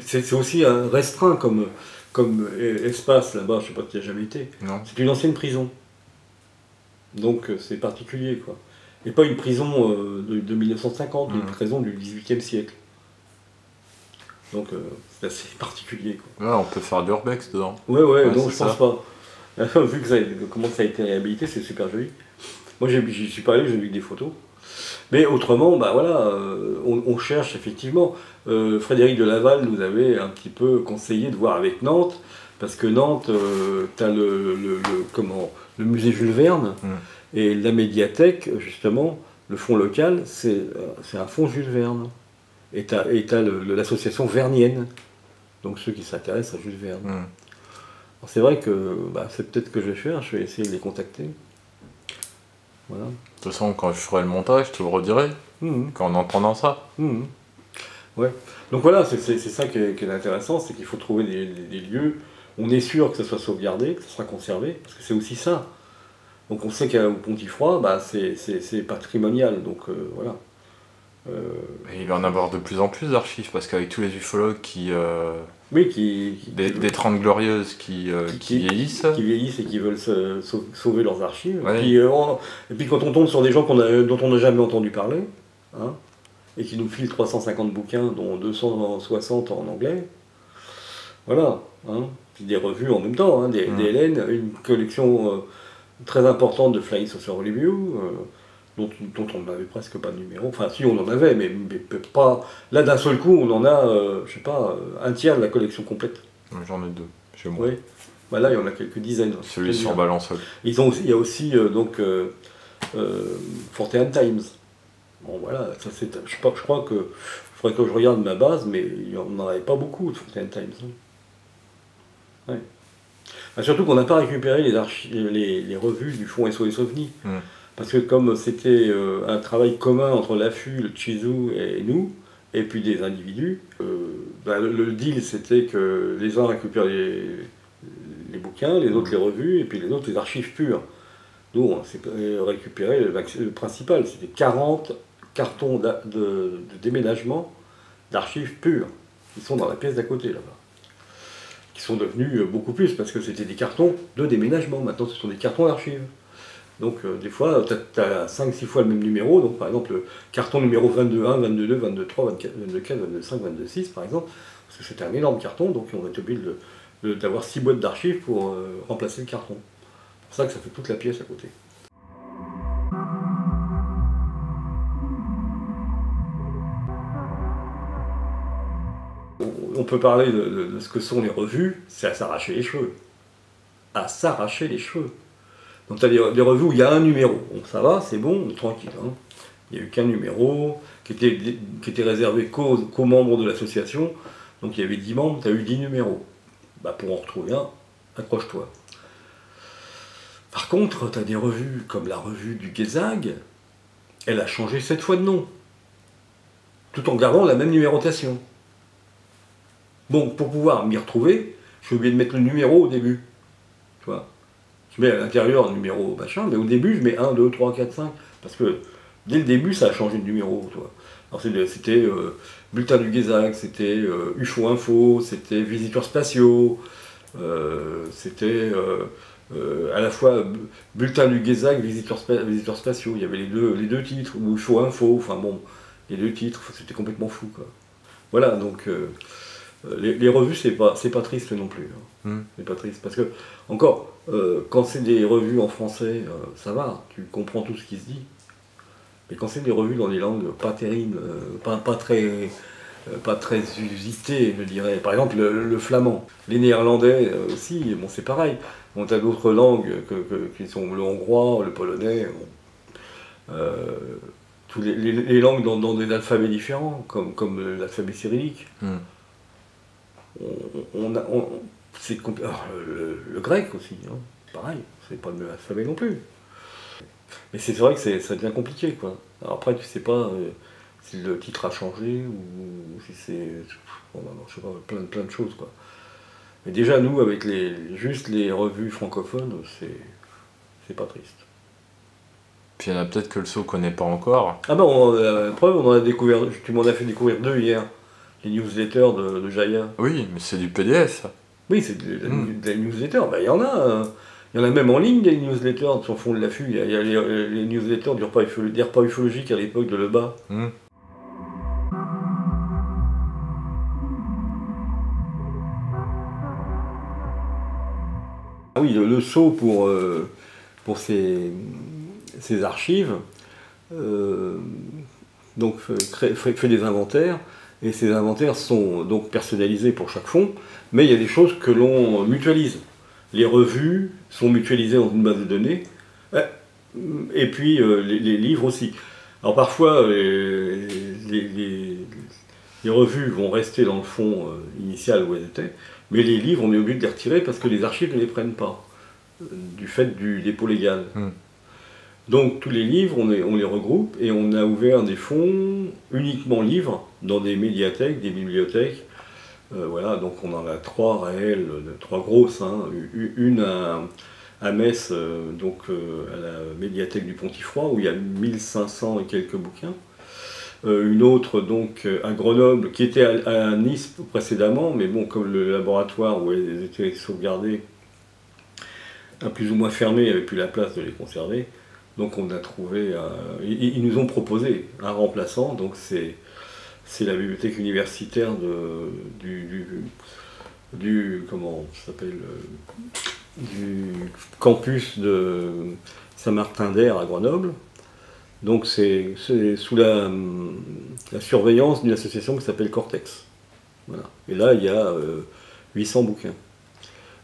B: C'est aussi un restreint comme espace là-bas, je ne sais pas si tu as jamais été. C'est une ancienne prison. Donc c'est particulier, quoi. Et pas une prison de 1950, une prison du XVIIIe siècle. Donc c'est assez particulier, quoi.
A: Ouais, on peut faire de l'urbex dedans.
B: Ouais, donc je pense pas. Vu comment ça a été réhabilité, c'est super joli. Moi j'y suis pas allé, j'ai vu des photos. Mais autrement, on cherche effectivement. Frédéric de Laval nous avait un petit peu conseillé de voir avec Nantes, parce que Nantes, tu as le musée Jules Verne, et la médiathèque, justement, le fonds local, c'est un fonds Jules Verne. Et tu as l'association vernienne, donc ceux qui s'intéressent à Jules Verne. C'est vrai que c'est peut-être ce que je vais faire, je vais essayer de les contacter. Voilà.
A: De toute façon, quand je ferai le montage, je te le redirai, en entendant ça.
B: Ouais. Donc voilà, c'est ça qui est intéressant, c'est qu'il faut trouver des lieux. On est sûr que ça soit sauvegardé, que ça sera conservé, parce que c'est aussi ça. Donc on sait qu'au Pontifroy, c'est patrimonial, donc voilà.
A: Et il va y en avoir de plus en plus d'archives, parce qu'avec tous les ufologues qui...
B: des
A: 30 glorieuses qui vieillissent.
B: Qui vieillissent et qui veulent sauver leurs archives.
A: Ouais.
B: Et puis quand on tombe sur des gens dont on n'a jamais entendu parler, hein, et qui nous filent 350 bouquins, dont 260 en anglais, voilà. Hein, puis des revues en même temps, des LN, une collection très importante de Flying Saucer Review, dont on n'avait presque pas de numéro. Enfin, si, on en avait, mais pas. Là, d'un seul coup, on en a, je sais pas, un tiers de la collection complète.
A: J'en ai 2 chez moi.
B: Oui. Là, il y en a quelques dizaines.
A: Celui sur Balançol.
B: Il y a aussi, Fortean Times. Bon, voilà, ça c'est. Je crois que. Il faudrait que je regarde ma base, mais on n'en avait pas beaucoup de Fortean Times. Ouais. Surtout qu'on n'a pas récupéré les revues du fonds SOS OVNI. Parce que comme c'était un travail commun entre l'AFU, le Chizu et nous, et puis des individus, le deal c'était que les uns récupèrent les bouquins, les autres les revues, et puis les autres les archives pures. Nous, on s'est récupéré le principal, c'était 40 cartons de déménagement d'archives pures, qui sont dans la pièce d'à côté là-bas. Qui sont devenus beaucoup plus, parce que c'était des cartons de déménagement, maintenant ce sont des cartons d'archives. Donc des fois, tu as 5-6 fois le même numéro, donc par exemple le carton numéro 22.1, 22.2, 22.3, 22.4, 22.5, 22.6 par exemple, parce que c'était un énorme carton, donc on était obligé d'avoir 6 boîtes d'archives pour remplacer le carton. C'est pour ça que ça fait toute la pièce à côté. On peut parler de ce que sont les revues, c'est à s'arracher les cheveux. À s'arracher les cheveux. Donc tu as des revues où il y a un numéro. Bon, ça va, c'est bon, tranquille. Hein. Il n'y a eu qu'un numéro qui était réservé qu'aux membres de l'association. Donc il y avait 10 membres, tu as eu 10 numéros. Pour en retrouver un, accroche-toi. Par contre, tu as des revues comme la revue du Guézag, elle a changé 7 fois de nom. Tout en gardant la même numérotation. Bon, pour pouvoir m'y retrouver, je suis obligé de mettre le numéro au début. Tu vois, je mets à l'intérieur un numéro machin, mais au début, je mets 1, 2, 3, 4, 5. Parce que Dès le début, ça a changé de numéro, tu vois. Alors c'était Bulletin du Guézac, c'était UFO Info, c'était Visiteurs Spatiaux, c'était à la fois Bulletin du Guézac, Visiteurs Spatiaux. Il y avait les deux titres, ou UFO Info, enfin bon, les deux titres, c'était complètement fou, quoi. Voilà, donc les revues, c'est pas triste non plus. Hein. C'est pas triste, parce que, encore, quand c'est des revues en français, ça va, tu comprends tout ce qui se dit. Mais quand c'est des revues dans des langues pas terribles, pas très usitées, je dirais. Par exemple, le flamand. Les néerlandais aussi, bon, c'est pareil. On a d'autres langues qui sont le hongrois, le polonais, bon. Tous les langues dans des alphabets différents, comme l'alphabet cyrillique. Le grec aussi, hein, pareil, c'est pas le même alphabet non plus. Mais c'est vrai que ça devient compliqué, quoi. Alors après, tu sais pas si le titre a changé ou si c'est. Bon, je sais pas, plein de choses, quoi. Mais déjà, nous, avec juste les revues francophones, c'est pas triste.
A: Puis il y en a peut-être que le SO connaît pas encore.
B: Ah ben, preuve, on en a découvert, tu m'en as fait découvrir 2 hier, les newsletters de Jaya.
A: Oui, mais c'est du PDF, ça.
B: Oui, c'est de la newsletter, ben, il y en a. Il y en a même en ligne des newsletters sur fond de l'affût. Il y a les newsletters des repas ufologiques à l'époque de Lebas. Ah oui, le SO pour ses archives, donc fait des inventaires, et ces inventaires sont donc personnalisés pour chaque fonds, mais il y a des choses que l'on mutualise. Les revues sont mutualisées dans une base de données, et puis les livres aussi. Alors parfois, les revues vont rester dans le fond initial où elles étaient, mais les livres, on est obligé de les retirer parce que les archives ne les prennent pas, du fait du dépôt légal. Donc tous les livres, on les regroupe et on a ouvert des fonds uniquement livres dans des médiathèques, des bibliothèques. Voilà, donc on en a 3 réelles, 3 grosses, hein. Une à Metz, à la médiathèque du Pontifroy, où il y a 1500 et quelques bouquins. Une autre donc à Grenoble, qui était à Nice précédemment, mais bon, comme le laboratoire où elles étaient sauvegardées a plus ou moins fermé, il n'y avait plus la place de les conserver. Donc on a trouvé, ils nous ont proposé un remplaçant, donc c'est la bibliothèque universitaire comment ça s'appelle, du campus de Saint-Martin-d'Air à Grenoble. Donc c'est sous la surveillance d'une association qui s'appelle Cortex. Voilà. Et là, il y a 800 bouquins.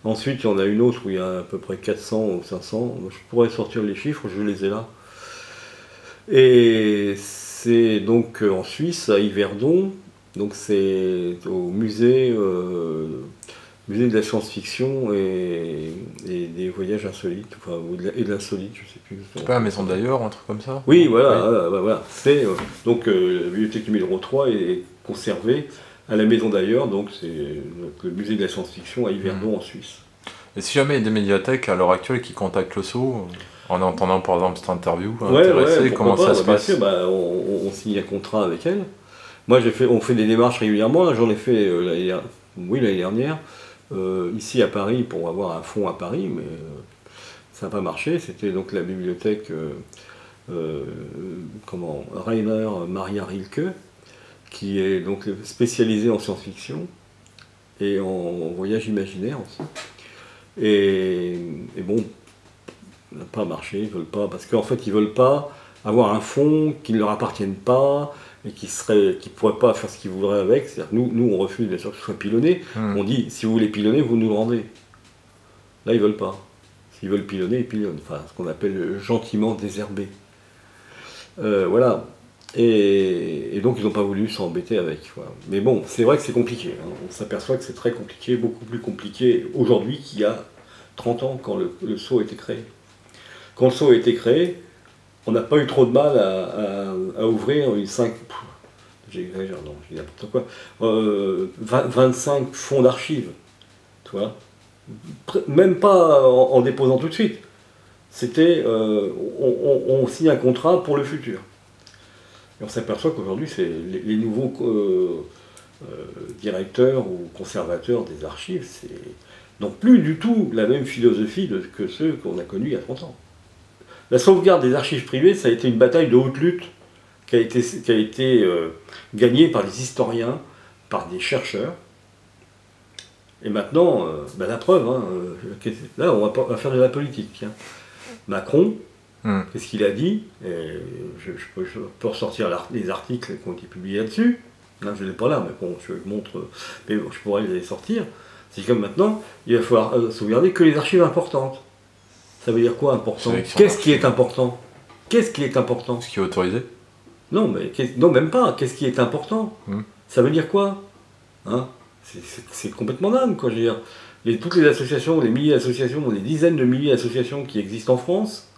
B: Ensuite, il y en a une autre où il y a à peu près 400 ou 500. Je pourrais sortir les chiffres, je les ai là. Et c'est donc en Suisse, à Yverdon. Donc c'est au musée de la science-fiction et des voyages insolites, enfin, et de l'insolite, je ne sais plus.
A: C'est pas la maison d'ailleurs, un truc comme ça?
B: Oui, voilà, oui. Voilà. C'est donc la bibliothèque numéro 3 est conservée à la maison d'ailleurs, donc c'est le musée de la science-fiction à Yverdon en Suisse.
A: Et si jamais il y a des médiathèques à l'heure actuelle qui contactent le SO, en entendant par exemple cette interview, intéressé, comment ça se passe?
B: Bien sûr, on signe un contrat avec elle. Moi, on fait des démarches régulièrement. J'en ai fait l'année dernière, ici à Paris, pour avoir un fonds à Paris, mais ça n'a pas marché. C'était donc la bibliothèque Rainer Maria Rilke, qui est donc spécialisée en science-fiction et en voyage imaginaire aussi. Et bon, ça n'a pas marché, ils veulent pas, parce qu'en fait ils veulent pas avoir un fonds qui ne leur appartienne pas et qui pourrait pas faire ce qu'ils voudraient avec. C'est-à-dire que nous on refuse bien sûr que ce soit pilonné. On dit si vous voulez pilonner, vous nous le rendez. Là ils veulent pas. S'ils veulent pilonner, ils pilonnent. Enfin, ce qu'on appelle gentiment désherber. Voilà. Et donc ils n'ont pas voulu s'embêter avec. Voilà. Mais bon, c'est vrai que c'est compliqué. Hein. On s'aperçoit que c'est très compliqué, beaucoup plus compliqué aujourd'hui qu'il y a 30 ans quand le SO a été créé. Quand le SO a été créé, on n'a pas eu trop de mal à ouvrir une 5. J'exagère, non, je dis n'importe quoi. 25 fonds d'archives. Tu vois, même pas en déposant tout de suite. C'était, on signe un contrat pour le futur. Et on s'aperçoit qu'aujourd'hui, c'est les nouveaux directeurs ou conservateurs des archives, n'ont plus du tout la même philosophie que ceux qu'on a connus il y a 30 ans. La sauvegarde des archives privées, ça a été une bataille de haute lutte qui a été gagnée par des historiens, par des chercheurs. Et maintenant, la preuve, hein, là on va faire de la politique. Tiens. Macron, qu'est-ce qu'il a dit? Je peux ressortir les articles qui ont été publiés là-dessus. Là, je ne l'ai pas là, mais bon, je montre, mais bon, je pourrais les sortir. C'est comme maintenant, il va falloir sauvegarder que les archives importantes. Ça veut dire quoi important? Qu'est-ce qui est important? Qu'est-ce qui est important?
A: Ce qui est autorisé?
B: Non, non, même pas. Qu'est-ce qui est important? Ça veut dire quoi? Hein? C'est complètement dingue, quoi. Je veux dire, toutes les associations, les milliers d'associations, les dizaines de milliers d'associations qui existent en France,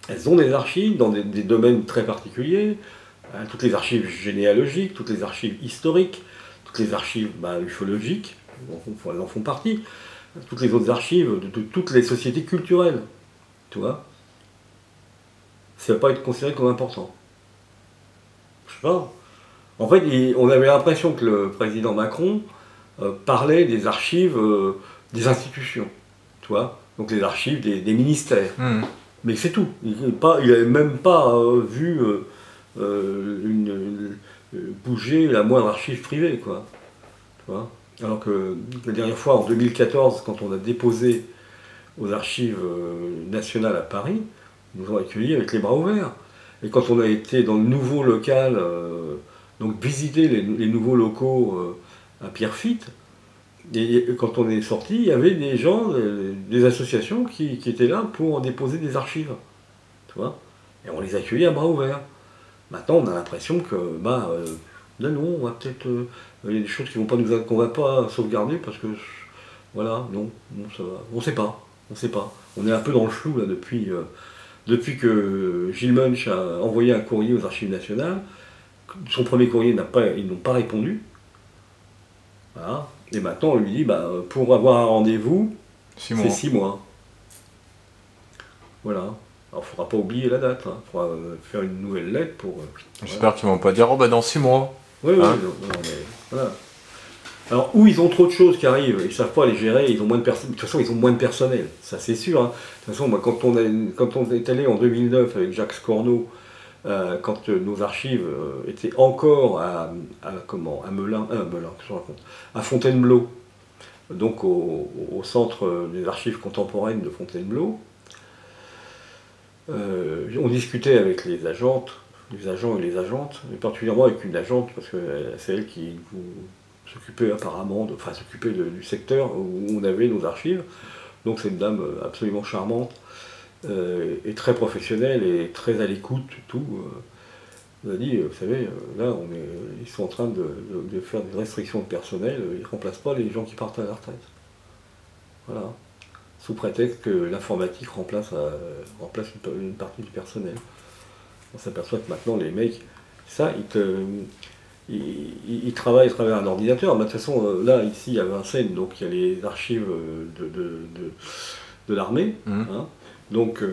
B: elles ont des archives dans des domaines très particuliers. Hein, toutes les archives généalogiques, toutes les archives historiques, toutes les archives ufologiques, elles en font partie. Toutes les autres archives de toutes les sociétés culturelles. Tu vois? Ça ne va pas être considéré comme important. Je sais pas. En fait, on avait l'impression que le président Macron parlait des archives des institutions. Tu vois? Donc les archives des ministères. Mais c'est tout. Il n'avait même pas vu bouger la moindre archive privée, quoi. Tu vois? Alors que la dernière fois, en 2014, quand on a déposé aux archives nationales à Paris, ils nous ont accueillis avec les bras ouverts. Et quand on a été dans le nouveau local, donc visiter les nouveaux locaux à Pierrefitte, et quand on est sorti, il y avait des gens, des associations qui étaient là pour déposer des archives. Tu vois? Et on les accueillait à bras ouverts. Maintenant, on a l'impression que, non, on va peut-être... il y a des choses qu'on va pas sauvegarder parce que, voilà, non, ça va. On sait pas. On est un peu dans le flou, là, depuis que Gilles Munch a envoyé un courrier aux archives nationales. Son premier courrier, ils n'ont pas répondu. Voilà. Et maintenant, on lui dit, pour avoir un rendez-vous, c'est 6 mois. Voilà. Alors, il ne faudra pas oublier la date. Il faudra faire une nouvelle lettre pour...
A: J'espère qu'ils ne vont pas dire, dans 6 mois.
B: Oui, non, mais voilà. Alors, où ils ont trop de choses qui arrivent, ils ne savent pas les gérer, ils ont moins de personnes. De toute façon, ils ont moins de personnel, ça c'est sûr. Hein. De toute façon, moi, quand on est allé en 2009 avec Jacques Scorno, quand nos archives étaient encore à Melun, qu'est-ce que je raconte, à Fontainebleau, donc au centre des archives contemporaines de Fontainebleau, on discutait avec les agents et les agentes, et particulièrement avec une agente, parce que c'est elle qui s'occupait apparemment, s'occupait du secteur où on avait nos archives. Donc c'est une dame absolument charmante, et très professionnelle, et très à l'écoute, tout. On a dit, vous savez, là, ils sont en train de faire des restrictions de personnel, ils ne remplacent pas les gens qui partent à la retraite. Voilà. Sous prétexte que l'informatique remplace une partie du personnel. On s'aperçoit que maintenant, les mecs, ils travaillent à travers un ordinateur. De toute façon, là, ici, à Vincennes, donc il y a les archives de l'armée. Hein. Donc,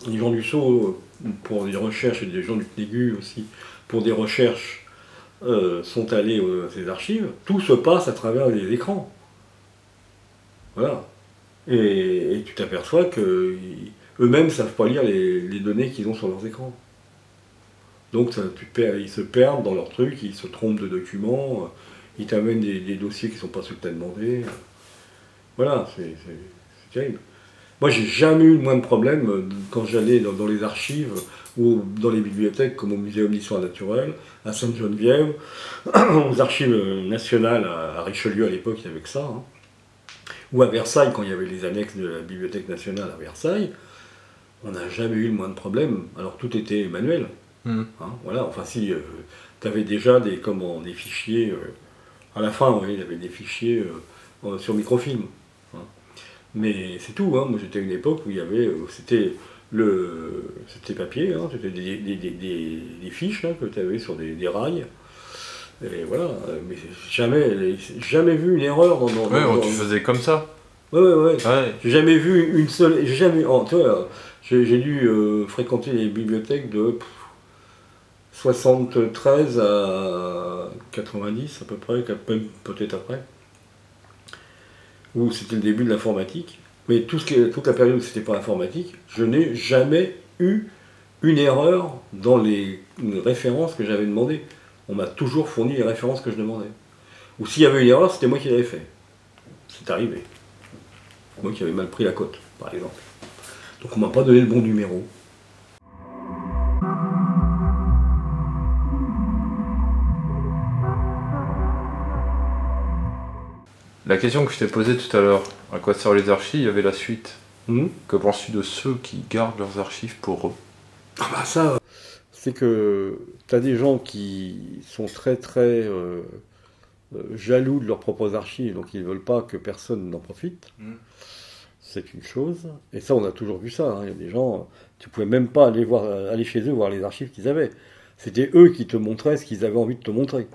B: les gens du Sceau, pour des recherches, et des gens du CNEGU aussi, pour des recherches, sont allés à ces archives. Tout se passe à travers les écrans. Voilà. Et tu t'aperçois qu'eux-mêmes ne savent pas lire les données qu'ils ont sur leurs écrans. Donc ils se perdent dans leurs trucs, ils se trompent de documents, ils t'amènent des dossiers qui ne sont pas ceux que tu as demandé. Voilà, c'est terrible. Moi, j'ai jamais eu le moins de problème quand j'allais dans les archives ou dans les bibliothèques, comme au Muséum d'histoire naturelle, à Sainte-Geneviève, aux archives nationales à Richelieu à l'époque, il y avait que ça. Hein. Ou à Versailles, quand il y avait les annexes de la Bibliothèque nationale à Versailles, on n'a jamais eu le moins de problème. Alors tout était manuel. Hein, voilà. Enfin, si tu avais déjà des fichiers, à la fin, il y avait des fichiers sur microfilm. Hein. Mais c'est tout. Hein. Moi, j'étais à une époque où il y avait, c'était papier, hein, c'était des fiches hein, que tu avais sur des rails. Et voilà, mais jamais vu une erreur dans
A: tu faisais comme ça.
B: Ouais. J'ai jamais vu une seule. J'ai dû fréquenter les bibliothèques de 73 à 90 à peu près, peut-être après, où c'était le début de l'informatique. Mais toute la période où c'était pas informatique, je n'ai jamais eu une erreur dans les références que j'avais demandées. On m'a toujours fourni les références que je demandais. Ou s'il y avait une erreur, c'était moi qui l'avais fait. C'est arrivé. Moi qui avais mal pris la cote, par exemple. Donc on m'a pas donné le bon numéro.
A: La question que je t'ai posée tout à l'heure, à quoi servent les archives, il y avait la suite.
B: Mmh.
A: Que penses-tu de ceux qui gardent leurs archives pour eux?
B: Ah bah ça, c'est que tu as des gens qui sont très très jaloux de leurs propres archives, donc ils ne veulent pas que personne n'en profite. C'est une chose. Et ça, on a toujours vu ça, hein. Il y a des gens, tu pouvais même pas aller chez eux voir les archives qu'ils avaient. C'était eux qui te montraient ce qu'ils avaient envie de te montrer.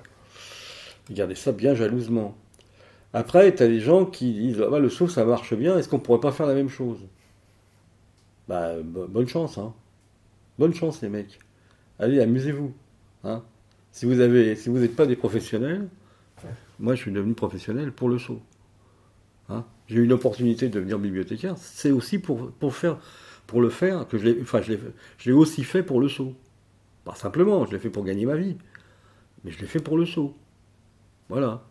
B: Ils gardaient ça bien jalousement. Après, tu as des gens qui disent, ah bah, le saut, ça marche bien, est-ce qu'on pourrait pas faire la même chose? Bah, bonne chance, hein. Bonne chance, les mecs. Allez, amusez-vous, hein. Si vous n'êtes pas des professionnels, moi je suis devenu professionnel pour le saut. Hein. J'ai eu une opportunité de devenir bibliothécaire, c'est aussi pour le faire que je l'ai aussi fait pour le saut. Pas simplement, je l'ai fait pour gagner ma vie, mais je l'ai fait pour le saut. Voilà.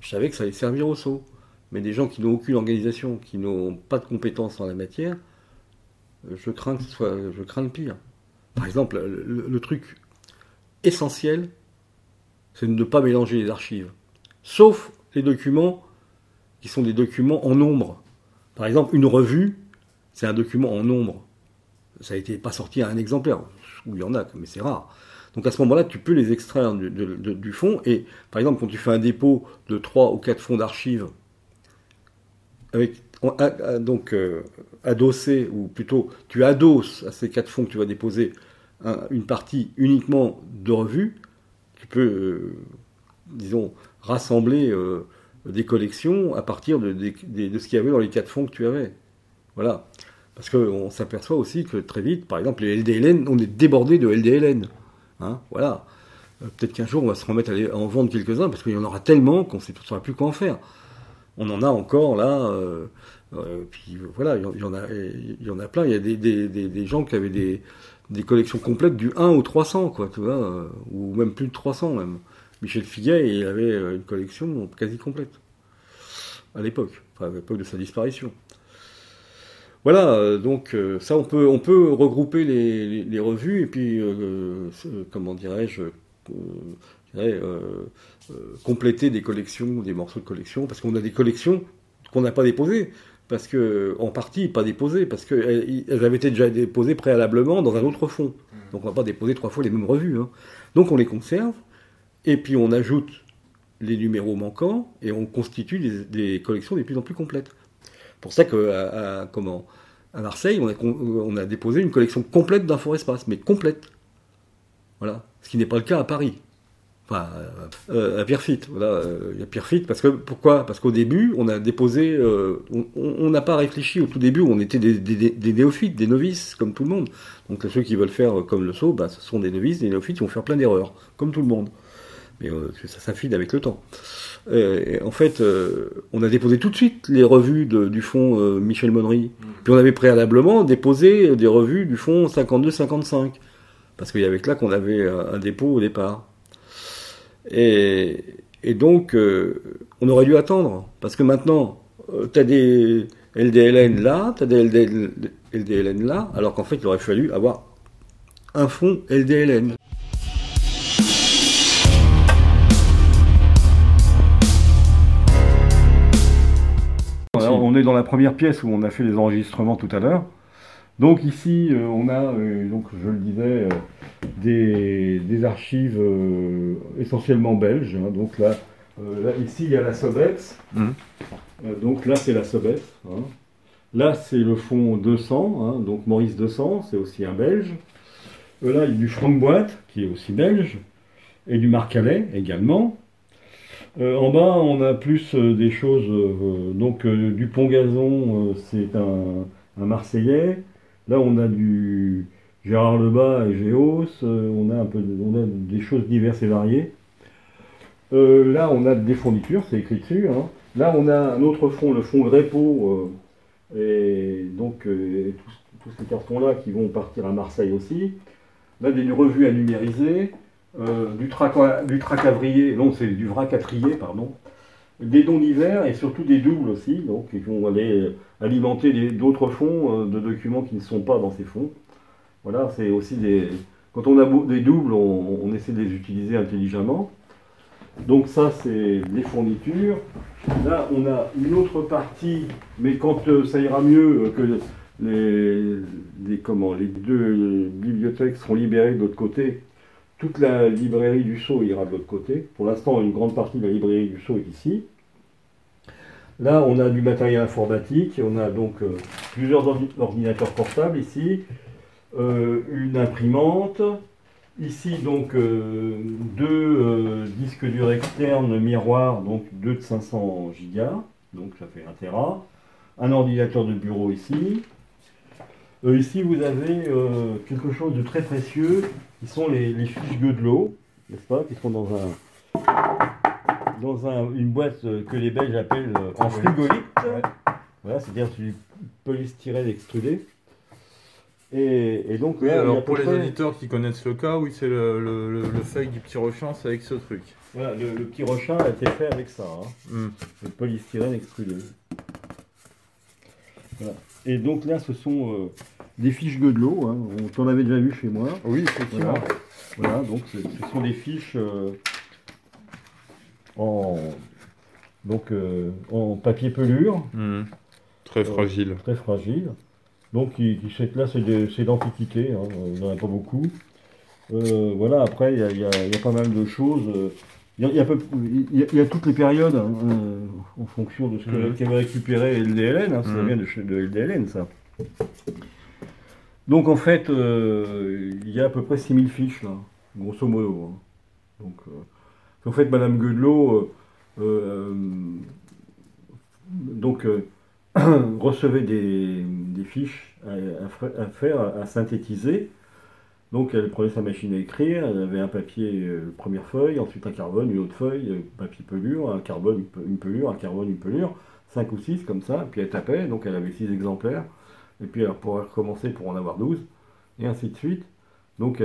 B: Je savais que ça allait servir au saut. Mais des gens qui n'ont aucune organisation, qui n'ont pas de compétences en la matière, je crains le pire. Par exemple, le truc essentiel, c'est de ne pas mélanger les archives. Sauf les documents qui sont des documents en nombre. Par exemple, une revue, c'est un document en nombre. Ça n'a été pas sorti à un exemplaire, où il y en a, mais c'est rare. Donc à ce moment-là, tu peux les extraire du fond. Et par exemple, quand tu fais un dépôt de 3 ou 4 fonds d'archives, adossé, ou plutôt tu adosses à ces 4 fonds que tu vas déposer une partie uniquement de revues, tu peux, disons, rassembler des collections à partir de ce qu'il y avait dans les 4 fonds que tu avais. Voilà. Parce qu'on s'aperçoit aussi que très vite, par exemple, les LDLN, on est débordé de LDLN. Hein, voilà. Peut-être qu'un jour, on va se remettre à en vendre quelques-uns, parce qu'il y en aura tellement qu'on ne saura plus quoi en faire. On en a encore, là, puis voilà, il y en a plein. Il y a des gens qui avaient des collections complètes du 1 au 300, quoi, tu vois, ou même plus de 300, même. Michel Figuet, il avait une collection quasi complète, à l'époque, enfin, à l'époque de sa disparition. Voilà, donc ça, on peut regrouper les revues et puis, comment dirais-je, compléter des collections, des morceaux de collection, parce qu'on a des collections qu'on n'a pas déposées, parce que, en partie pas déposées, parce qu'elles avaient été déjà déposées préalablement dans un autre fonds. Donc on ne va pas déposer 3 fois les mêmes revues. Hein. Donc on les conserve, et puis on ajoute les numéros manquants, et on constitue des collections de plus en plus complètes. C'est pour ça qu'à Marseille, on a déposé une collection complète d'InfoEspace, mais complète. Voilà. Ce qui n'est pas le cas à Paris. Enfin, à Pierrefitte. Voilà. Il y a Pierrefitte, pourquoi? Parce qu'au début, on a déposé. On n'a pas réfléchi au tout début, on était des néophytes, des novices, comme tout le monde. Donc ceux qui veulent faire comme le saut, ce sont des novices, des néophytes, qui vont faire plein d'erreurs, comme tout le monde. Mais ça s'affine avec le temps. En fait, on a déposé tout de suite les revues du fonds Michel Monnery. Puis on avait préalablement déposé des revues du fonds 52-55. Parce qu'il y avait que là qu'on avait un dépôt au départ. Et donc, on aurait dû attendre. Parce que maintenant, tu as des LDLN là, tu as des LDLN là, alors qu'en fait, il aurait fallu avoir un fonds LDLN. On est dans la première pièce où on a fait les enregistrements tout à l'heure. Donc ici, on a, donc je le disais, des archives essentiellement belges. Hein. Donc là, ici, il y a la Sobex. Donc là, c'est la Sobex. Hein. Là, c'est le fonds 200. Hein. Donc Maurice 200, c'est aussi un belge. Là, il y a du Frank-Boîte, qui est aussi belge. Et du Marc-Calais également. En bas, on a plus des choses. Donc Dupont-Gazon, c'est un Marseillais. Là, on a du Gérard Lebas et Géos, on a on a des choses diverses et variées. Là, on a des fournitures, c'est écrit dessus, hein. Là, on a un autre fonds, le fonds Grepo, et donc tous ces cartons-là qui vont partir à Marseille aussi. Là, des revues à numériser, du tracavrier, non, c'est du vrac à trier, pardon. Des dons divers et surtout des doubles aussi, donc ils vont aller alimenter d'autres fonds de documents qui ne sont pas dans ces fonds. Voilà, c'est aussi des. Quand on a des doubles, on essaie de les utiliser intelligemment. Donc ça, c'est les fournitures. Là, on a une autre partie, mais quand ça ira mieux, que les deux bibliothèques seront libérées de l'autre côté, toute la librairie du Sceau ira de l'autre côté. Pour l'instant, une grande partie de la librairie du Sceau est ici. Là, on a du matériel informatique. On a donc plusieurs ordinateurs portables ici, une imprimante. Ici, donc, deux disques durs externes miroirs, donc deux de 500 gigas, donc ça fait 1 Tera. Un ordinateur de bureau ici. Ici, vous avez quelque chose de très précieux, qui sont les fiches Gödelo, n'est-ce pas, qui sont une boîte que les Belges appellent en frigolite. Ouais. Voilà, c'est-à-dire du polystyrène extrudé. Et donc,
A: oui,
B: là,
A: alors pour les auditeurs qui connaissent le cas, oui, c'est le feuille du petit Rochin, c'est avec ce truc.
B: Voilà, le petit Rochin a été fait avec ça, hein. Le polystyrène extrudé. Voilà. Et donc là, ce sont des fiches Gödelo, hein. On t'en avait déjà vu chez moi.
A: Oui, effectivement.
B: Voilà, donc ce sont des fiches en papier pelure.
A: Très fragile.
B: Très fragile. Donc là, c'est d'antiquité, hein. Il n'y en a pas beaucoup. Voilà, après, il y a pas mal de choses. Il y a toutes les périodes, hein, en fonction de ce qu'avait récupéré LDLN, hein, ça vient de LDLN, ça. Donc en fait, il y a à peu près 6000 fiches, là, grosso modo, hein. Donc, en fait, Madame Gödelo recevait des fiches à faire, à synthétiser. Donc elle prenait sa machine à écrire, elle avait un papier, première feuille, ensuite un carbone, une autre feuille, papier pelure, un carbone, une pelure, un carbone, une pelure, 5 ou 6 comme ça, puis elle tapait, donc elle avait 6 exemplaires, et puis elle pourrait recommencer pour en avoir 12, et ainsi de suite. Donc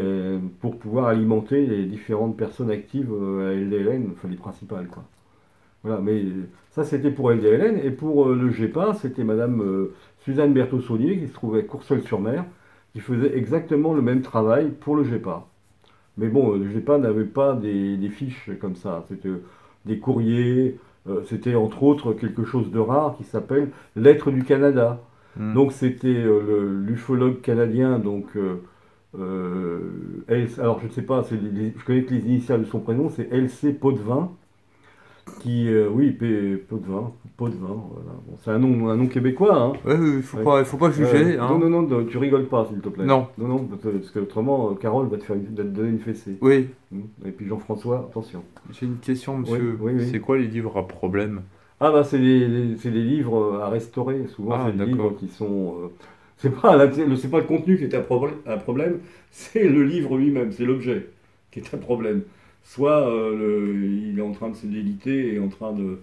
B: pour pouvoir alimenter les différentes personnes actives à LDLN, enfin les principales, quoi. Voilà, mais ça c'était pour LDLN, et pour le GEPA, c'était Madame Suzanne Berthaud-Saunier qui se trouvait à Courseulles-sur-Mer, qui faisait exactement le même travail pour le GEPA. Mais bon, le GEPA n'avait pas des fiches comme ça, c'était des courriers, c'était entre autres quelque chose de rare qui s'appelle Lettres du Canada. Donc c'était l'ufologue canadien, donc alors je ne sais pas, je connais que les initiales de son prénom, c'est LC Potvin, qui, oui, pot de vin, voilà. Bon, c'est un nom québécois, hein.
A: Oui, oui, faut pas juger, hein.
B: Non, tu rigoles pas, s'il te plaît.
A: Non.
B: Non, parce que autrement, Carole va te donner une fessée.
A: Oui.
B: Et puis Jean-François, attention.
A: J'ai une question, monsieur.
B: Oui.
A: C'est quoi les livres à problème?
B: Ah bah c'est des livres à restaurer. Souvent, c'est des livres qui sont. C'est pas le contenu qui est un problème, c'est le livre lui-même, c'est l'objet qui est un problème. Soit il est en train de se déliter et en train de.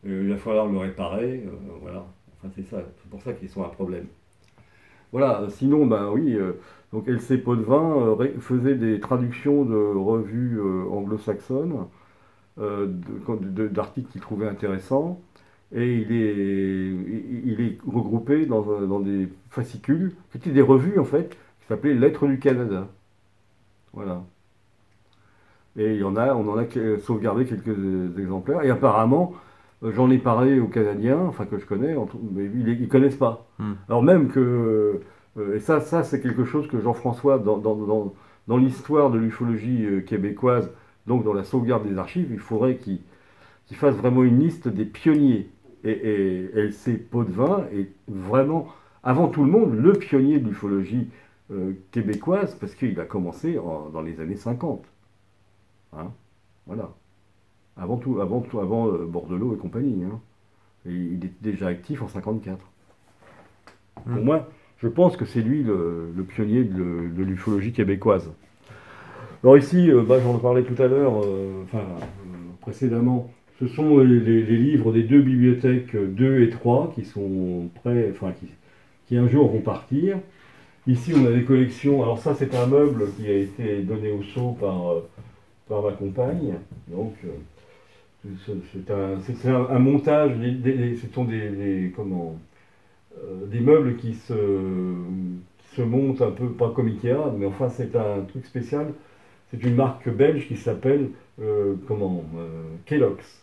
B: Il va falloir le réparer. Voilà. Enfin, c'est ça. C'est pour ça qu'ils sont un problème. Voilà. Sinon, ben oui. Donc, LC Potvin faisait des traductions de revues anglo-saxonnes, d'articles qu'il trouvait intéressants. Et il est regroupé dans des fascicules, qui étaient des revues en fait, qui s'appelaient Lettres du Canada. Voilà. Et on en a sauvegardé quelques exemplaires. Et apparemment, j'en ai parlé aux Canadiens, enfin que je connais, mais ils ne connaissent pas. Alors même que, et ça c'est quelque chose que Jean-François, dans l'histoire de l'ufologie québécoise, donc dans la sauvegarde des archives, il faudrait qu'il fasse vraiment une liste des pionniers. Et LC Potvin est vraiment, avant tout le monde, le pionnier de l'ufologie québécoise, parce qu'il a commencé dans les années 50. Hein, voilà. Avant Bordelot et compagnie, hein. Et il était déjà actif en 54. Pour moi, je pense que c'est lui le pionnier de l'ufologie québécoise. Alors ici, j'en parlais tout à l'heure, précédemment, ce sont les livres des deux bibliothèques 2 et 3 qui sont prêts, qui un jour vont partir. Ici, on a des collections. Alors ça, c'est un meuble qui a été donné au Sceau par ma compagne. Donc, c'est un montage. Ce sont des meubles qui se montent un peu, pas comme Ikea, mais enfin, c'est un truc spécial. C'est une marque belge qui s'appelle Kellogg's.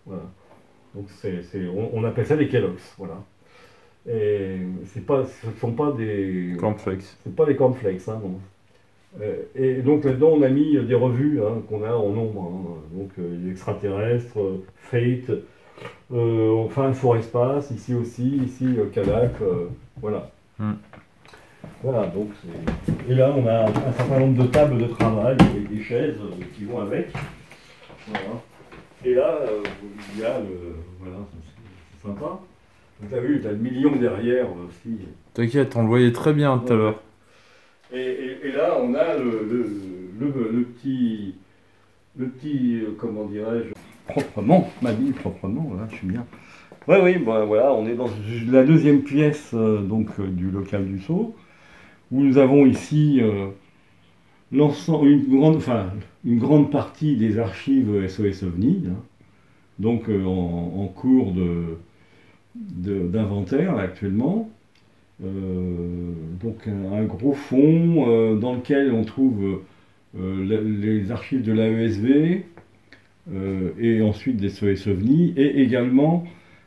B: Voilà. Donc on appelle ça des Kellogg's, voilà. Et ce sont pas des
A: Cornflakes.
B: C'est pas des cornflakes, hein, non. Et donc là-dedans on a mis des revues qu'on a en nombre, hein. Donc les extraterrestres, Fate, enfin Forespace, ici aussi, ici Cadac, voilà. Voilà, donc et là on a un certain nombre de tables de travail avec des chaises qui vont avec. Voilà. Et là, il y a voilà, c'est sympa. Tu as vu, tu as le million derrière aussi.
A: T'inquiète, on le voyait très bien tout à l'heure.
B: Et là, on a le petit, comment dirais-je, proprement, proprement, là, je suis bien. Oui, voilà, on est dans la deuxième pièce du local du Sceau, où nous avons ici une grande partie des archives SOS OVNI, hein, donc en cours d'inventaire actuellement. Donc un gros fond dans lequel on trouve les archives de l'AESV et ensuite des SOS OVNI, et également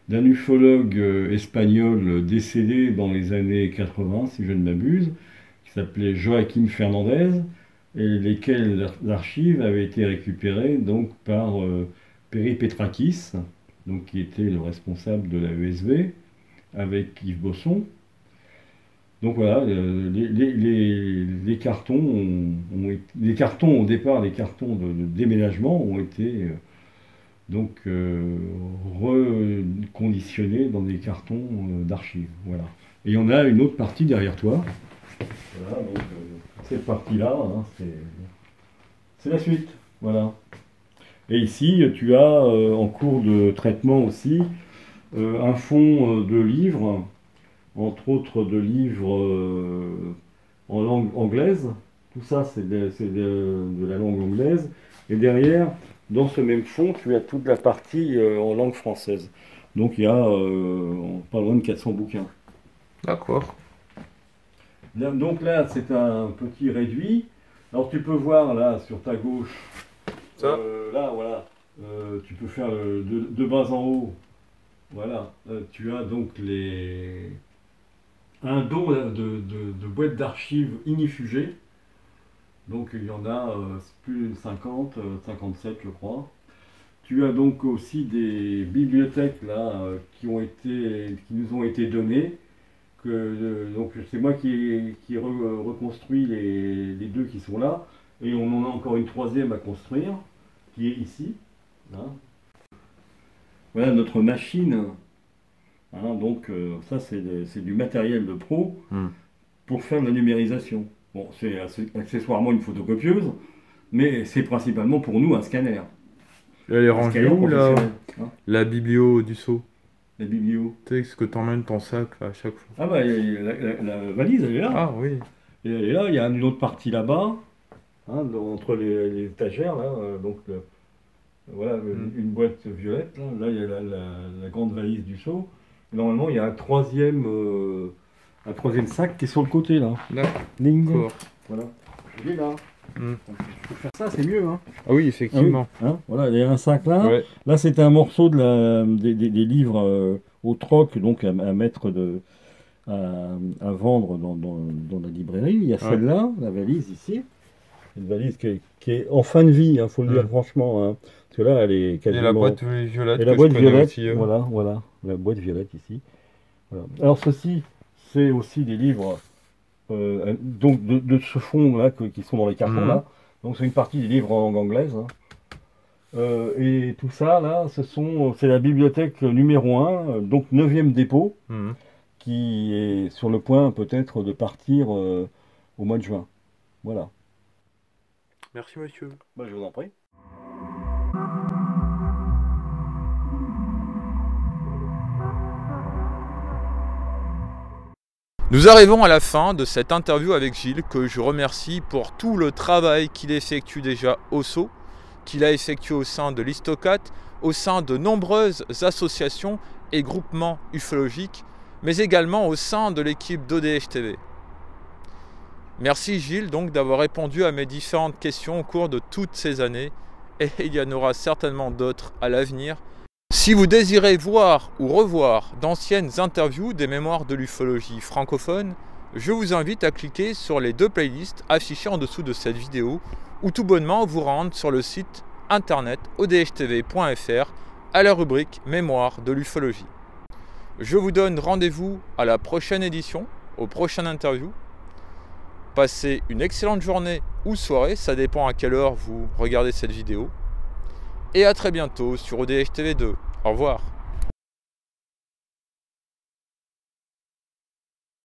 B: d'un ufologue espagnol décédé dans les années 80, si je ne m'abuse, qui s'appelait Joaquim Fernandez, et lesquelles archives avaient été récupérées donc par Peri Petrakis, donc qui était le responsable de l'AESV, avec Yves Bosson. Donc voilà, les cartons au départ, les cartons de déménagement ont été reconditionnés dans des cartons d'archives. Voilà. Et on a une autre partie derrière toi. Voilà, donc cette partie-là, hein, c'est la suite. Voilà. Et ici, tu as en cours de traitement aussi un fonds de livres, entre autres de livres en langue anglaise. Tout ça, c'est de la langue anglaise. Et derrière, dans ce même fonds, tu as toute la partie en langue française. Donc il y a pas loin de 400 bouquins.
A: D'accord.
B: Donc là, c'est un petit réduit. Alors tu peux voir là, sur ta gauche,
A: ça.
B: Là, voilà, tu peux faire de bas en haut. Voilà, tu as donc un don de boîtes d'archives inifugées. Donc il y en a plus de 50, 57 je crois. Tu as donc aussi des bibliothèques là qui nous ont été données. Donc c'est moi qui reconstruit les deux qui sont là. Et on en a encore une troisième à construire, qui est ici. Là. Voilà notre machine. Hein, donc ça c'est du matériel de pro pour faire de la numérisation. Bon, c'est accessoirement une photocopieuse, mais c'est principalement pour nous un scanner.
A: Elle est rangée où là,
B: hein,
A: la biblio du Sceau?
B: La biblio.
A: Tu sais ce que t'emmènes ton sac là, à chaque fois.
B: Ah bah la valise elle est là.
A: Ah oui.
B: Et elle est là, il y a une autre partie là-bas, hein, entre les étagères là, voilà une boîte violette là, il y a la grande valise du Sceau. Normalement il y a un troisième sac qui est sur le côté là.
A: D'accord.
B: Voilà. Il est là. Pour faire ça, c'est mieux. Hein.
A: Ah oui, effectivement.
B: Ah oui. Hein, voilà, il y a un sac là.
A: Ouais.
B: Là, c'est un morceau des livres au troc, donc à mettre à vendre dans la librairie. Il y a celle-là, la valise ici. Une valise qui est en fin de vie, il faut le dire franchement. Hein. Parce que là, elle est quasiment...
A: Et la boîte violette.
B: Et la boîte violette, aussi, voilà, la boîte violette ici. Voilà. Alors ceci, c'est aussi des livres donc de ce fond-là qui sont dans les cartons là. Donc c'est une partie des livres en langue anglaise. Hein. Et tout ça là, c'est la bibliothèque numéro 1, donc 9e dépôt, qui est sur le point peut-être de partir au mois de juin. Voilà.
A: Merci monsieur.
B: Bah, je vous en prie.
A: Nous arrivons à la fin de cette interview avec Gilles, que je remercie pour tout le travail qu'il effectue déjà au SO, qu'il a effectué au sein de l'Histocat, au sein de nombreuses associations et groupements ufologiques, mais également au sein de l'équipe d'ODH TV. Merci Gilles donc d'avoir répondu à mes différentes questions au cours de toutes ces années, et il y en aura certainement d'autres à l'avenir. Si vous désirez voir ou revoir d'anciennes interviews des mémoires de l'ufologie francophone, je vous invite à cliquer sur les 2 playlists affichées en dessous de cette vidéo ou tout bonnement vous rendre sur le site internet odhtv.fr à la rubrique Mémoire de l'ufologie. Je vous donne rendez-vous à la prochaine édition, au prochain interview. Passez une excellente journée ou soirée, ça dépend à quelle heure vous regardez cette vidéo. Et à très bientôt sur ODH TV 2. Au revoir.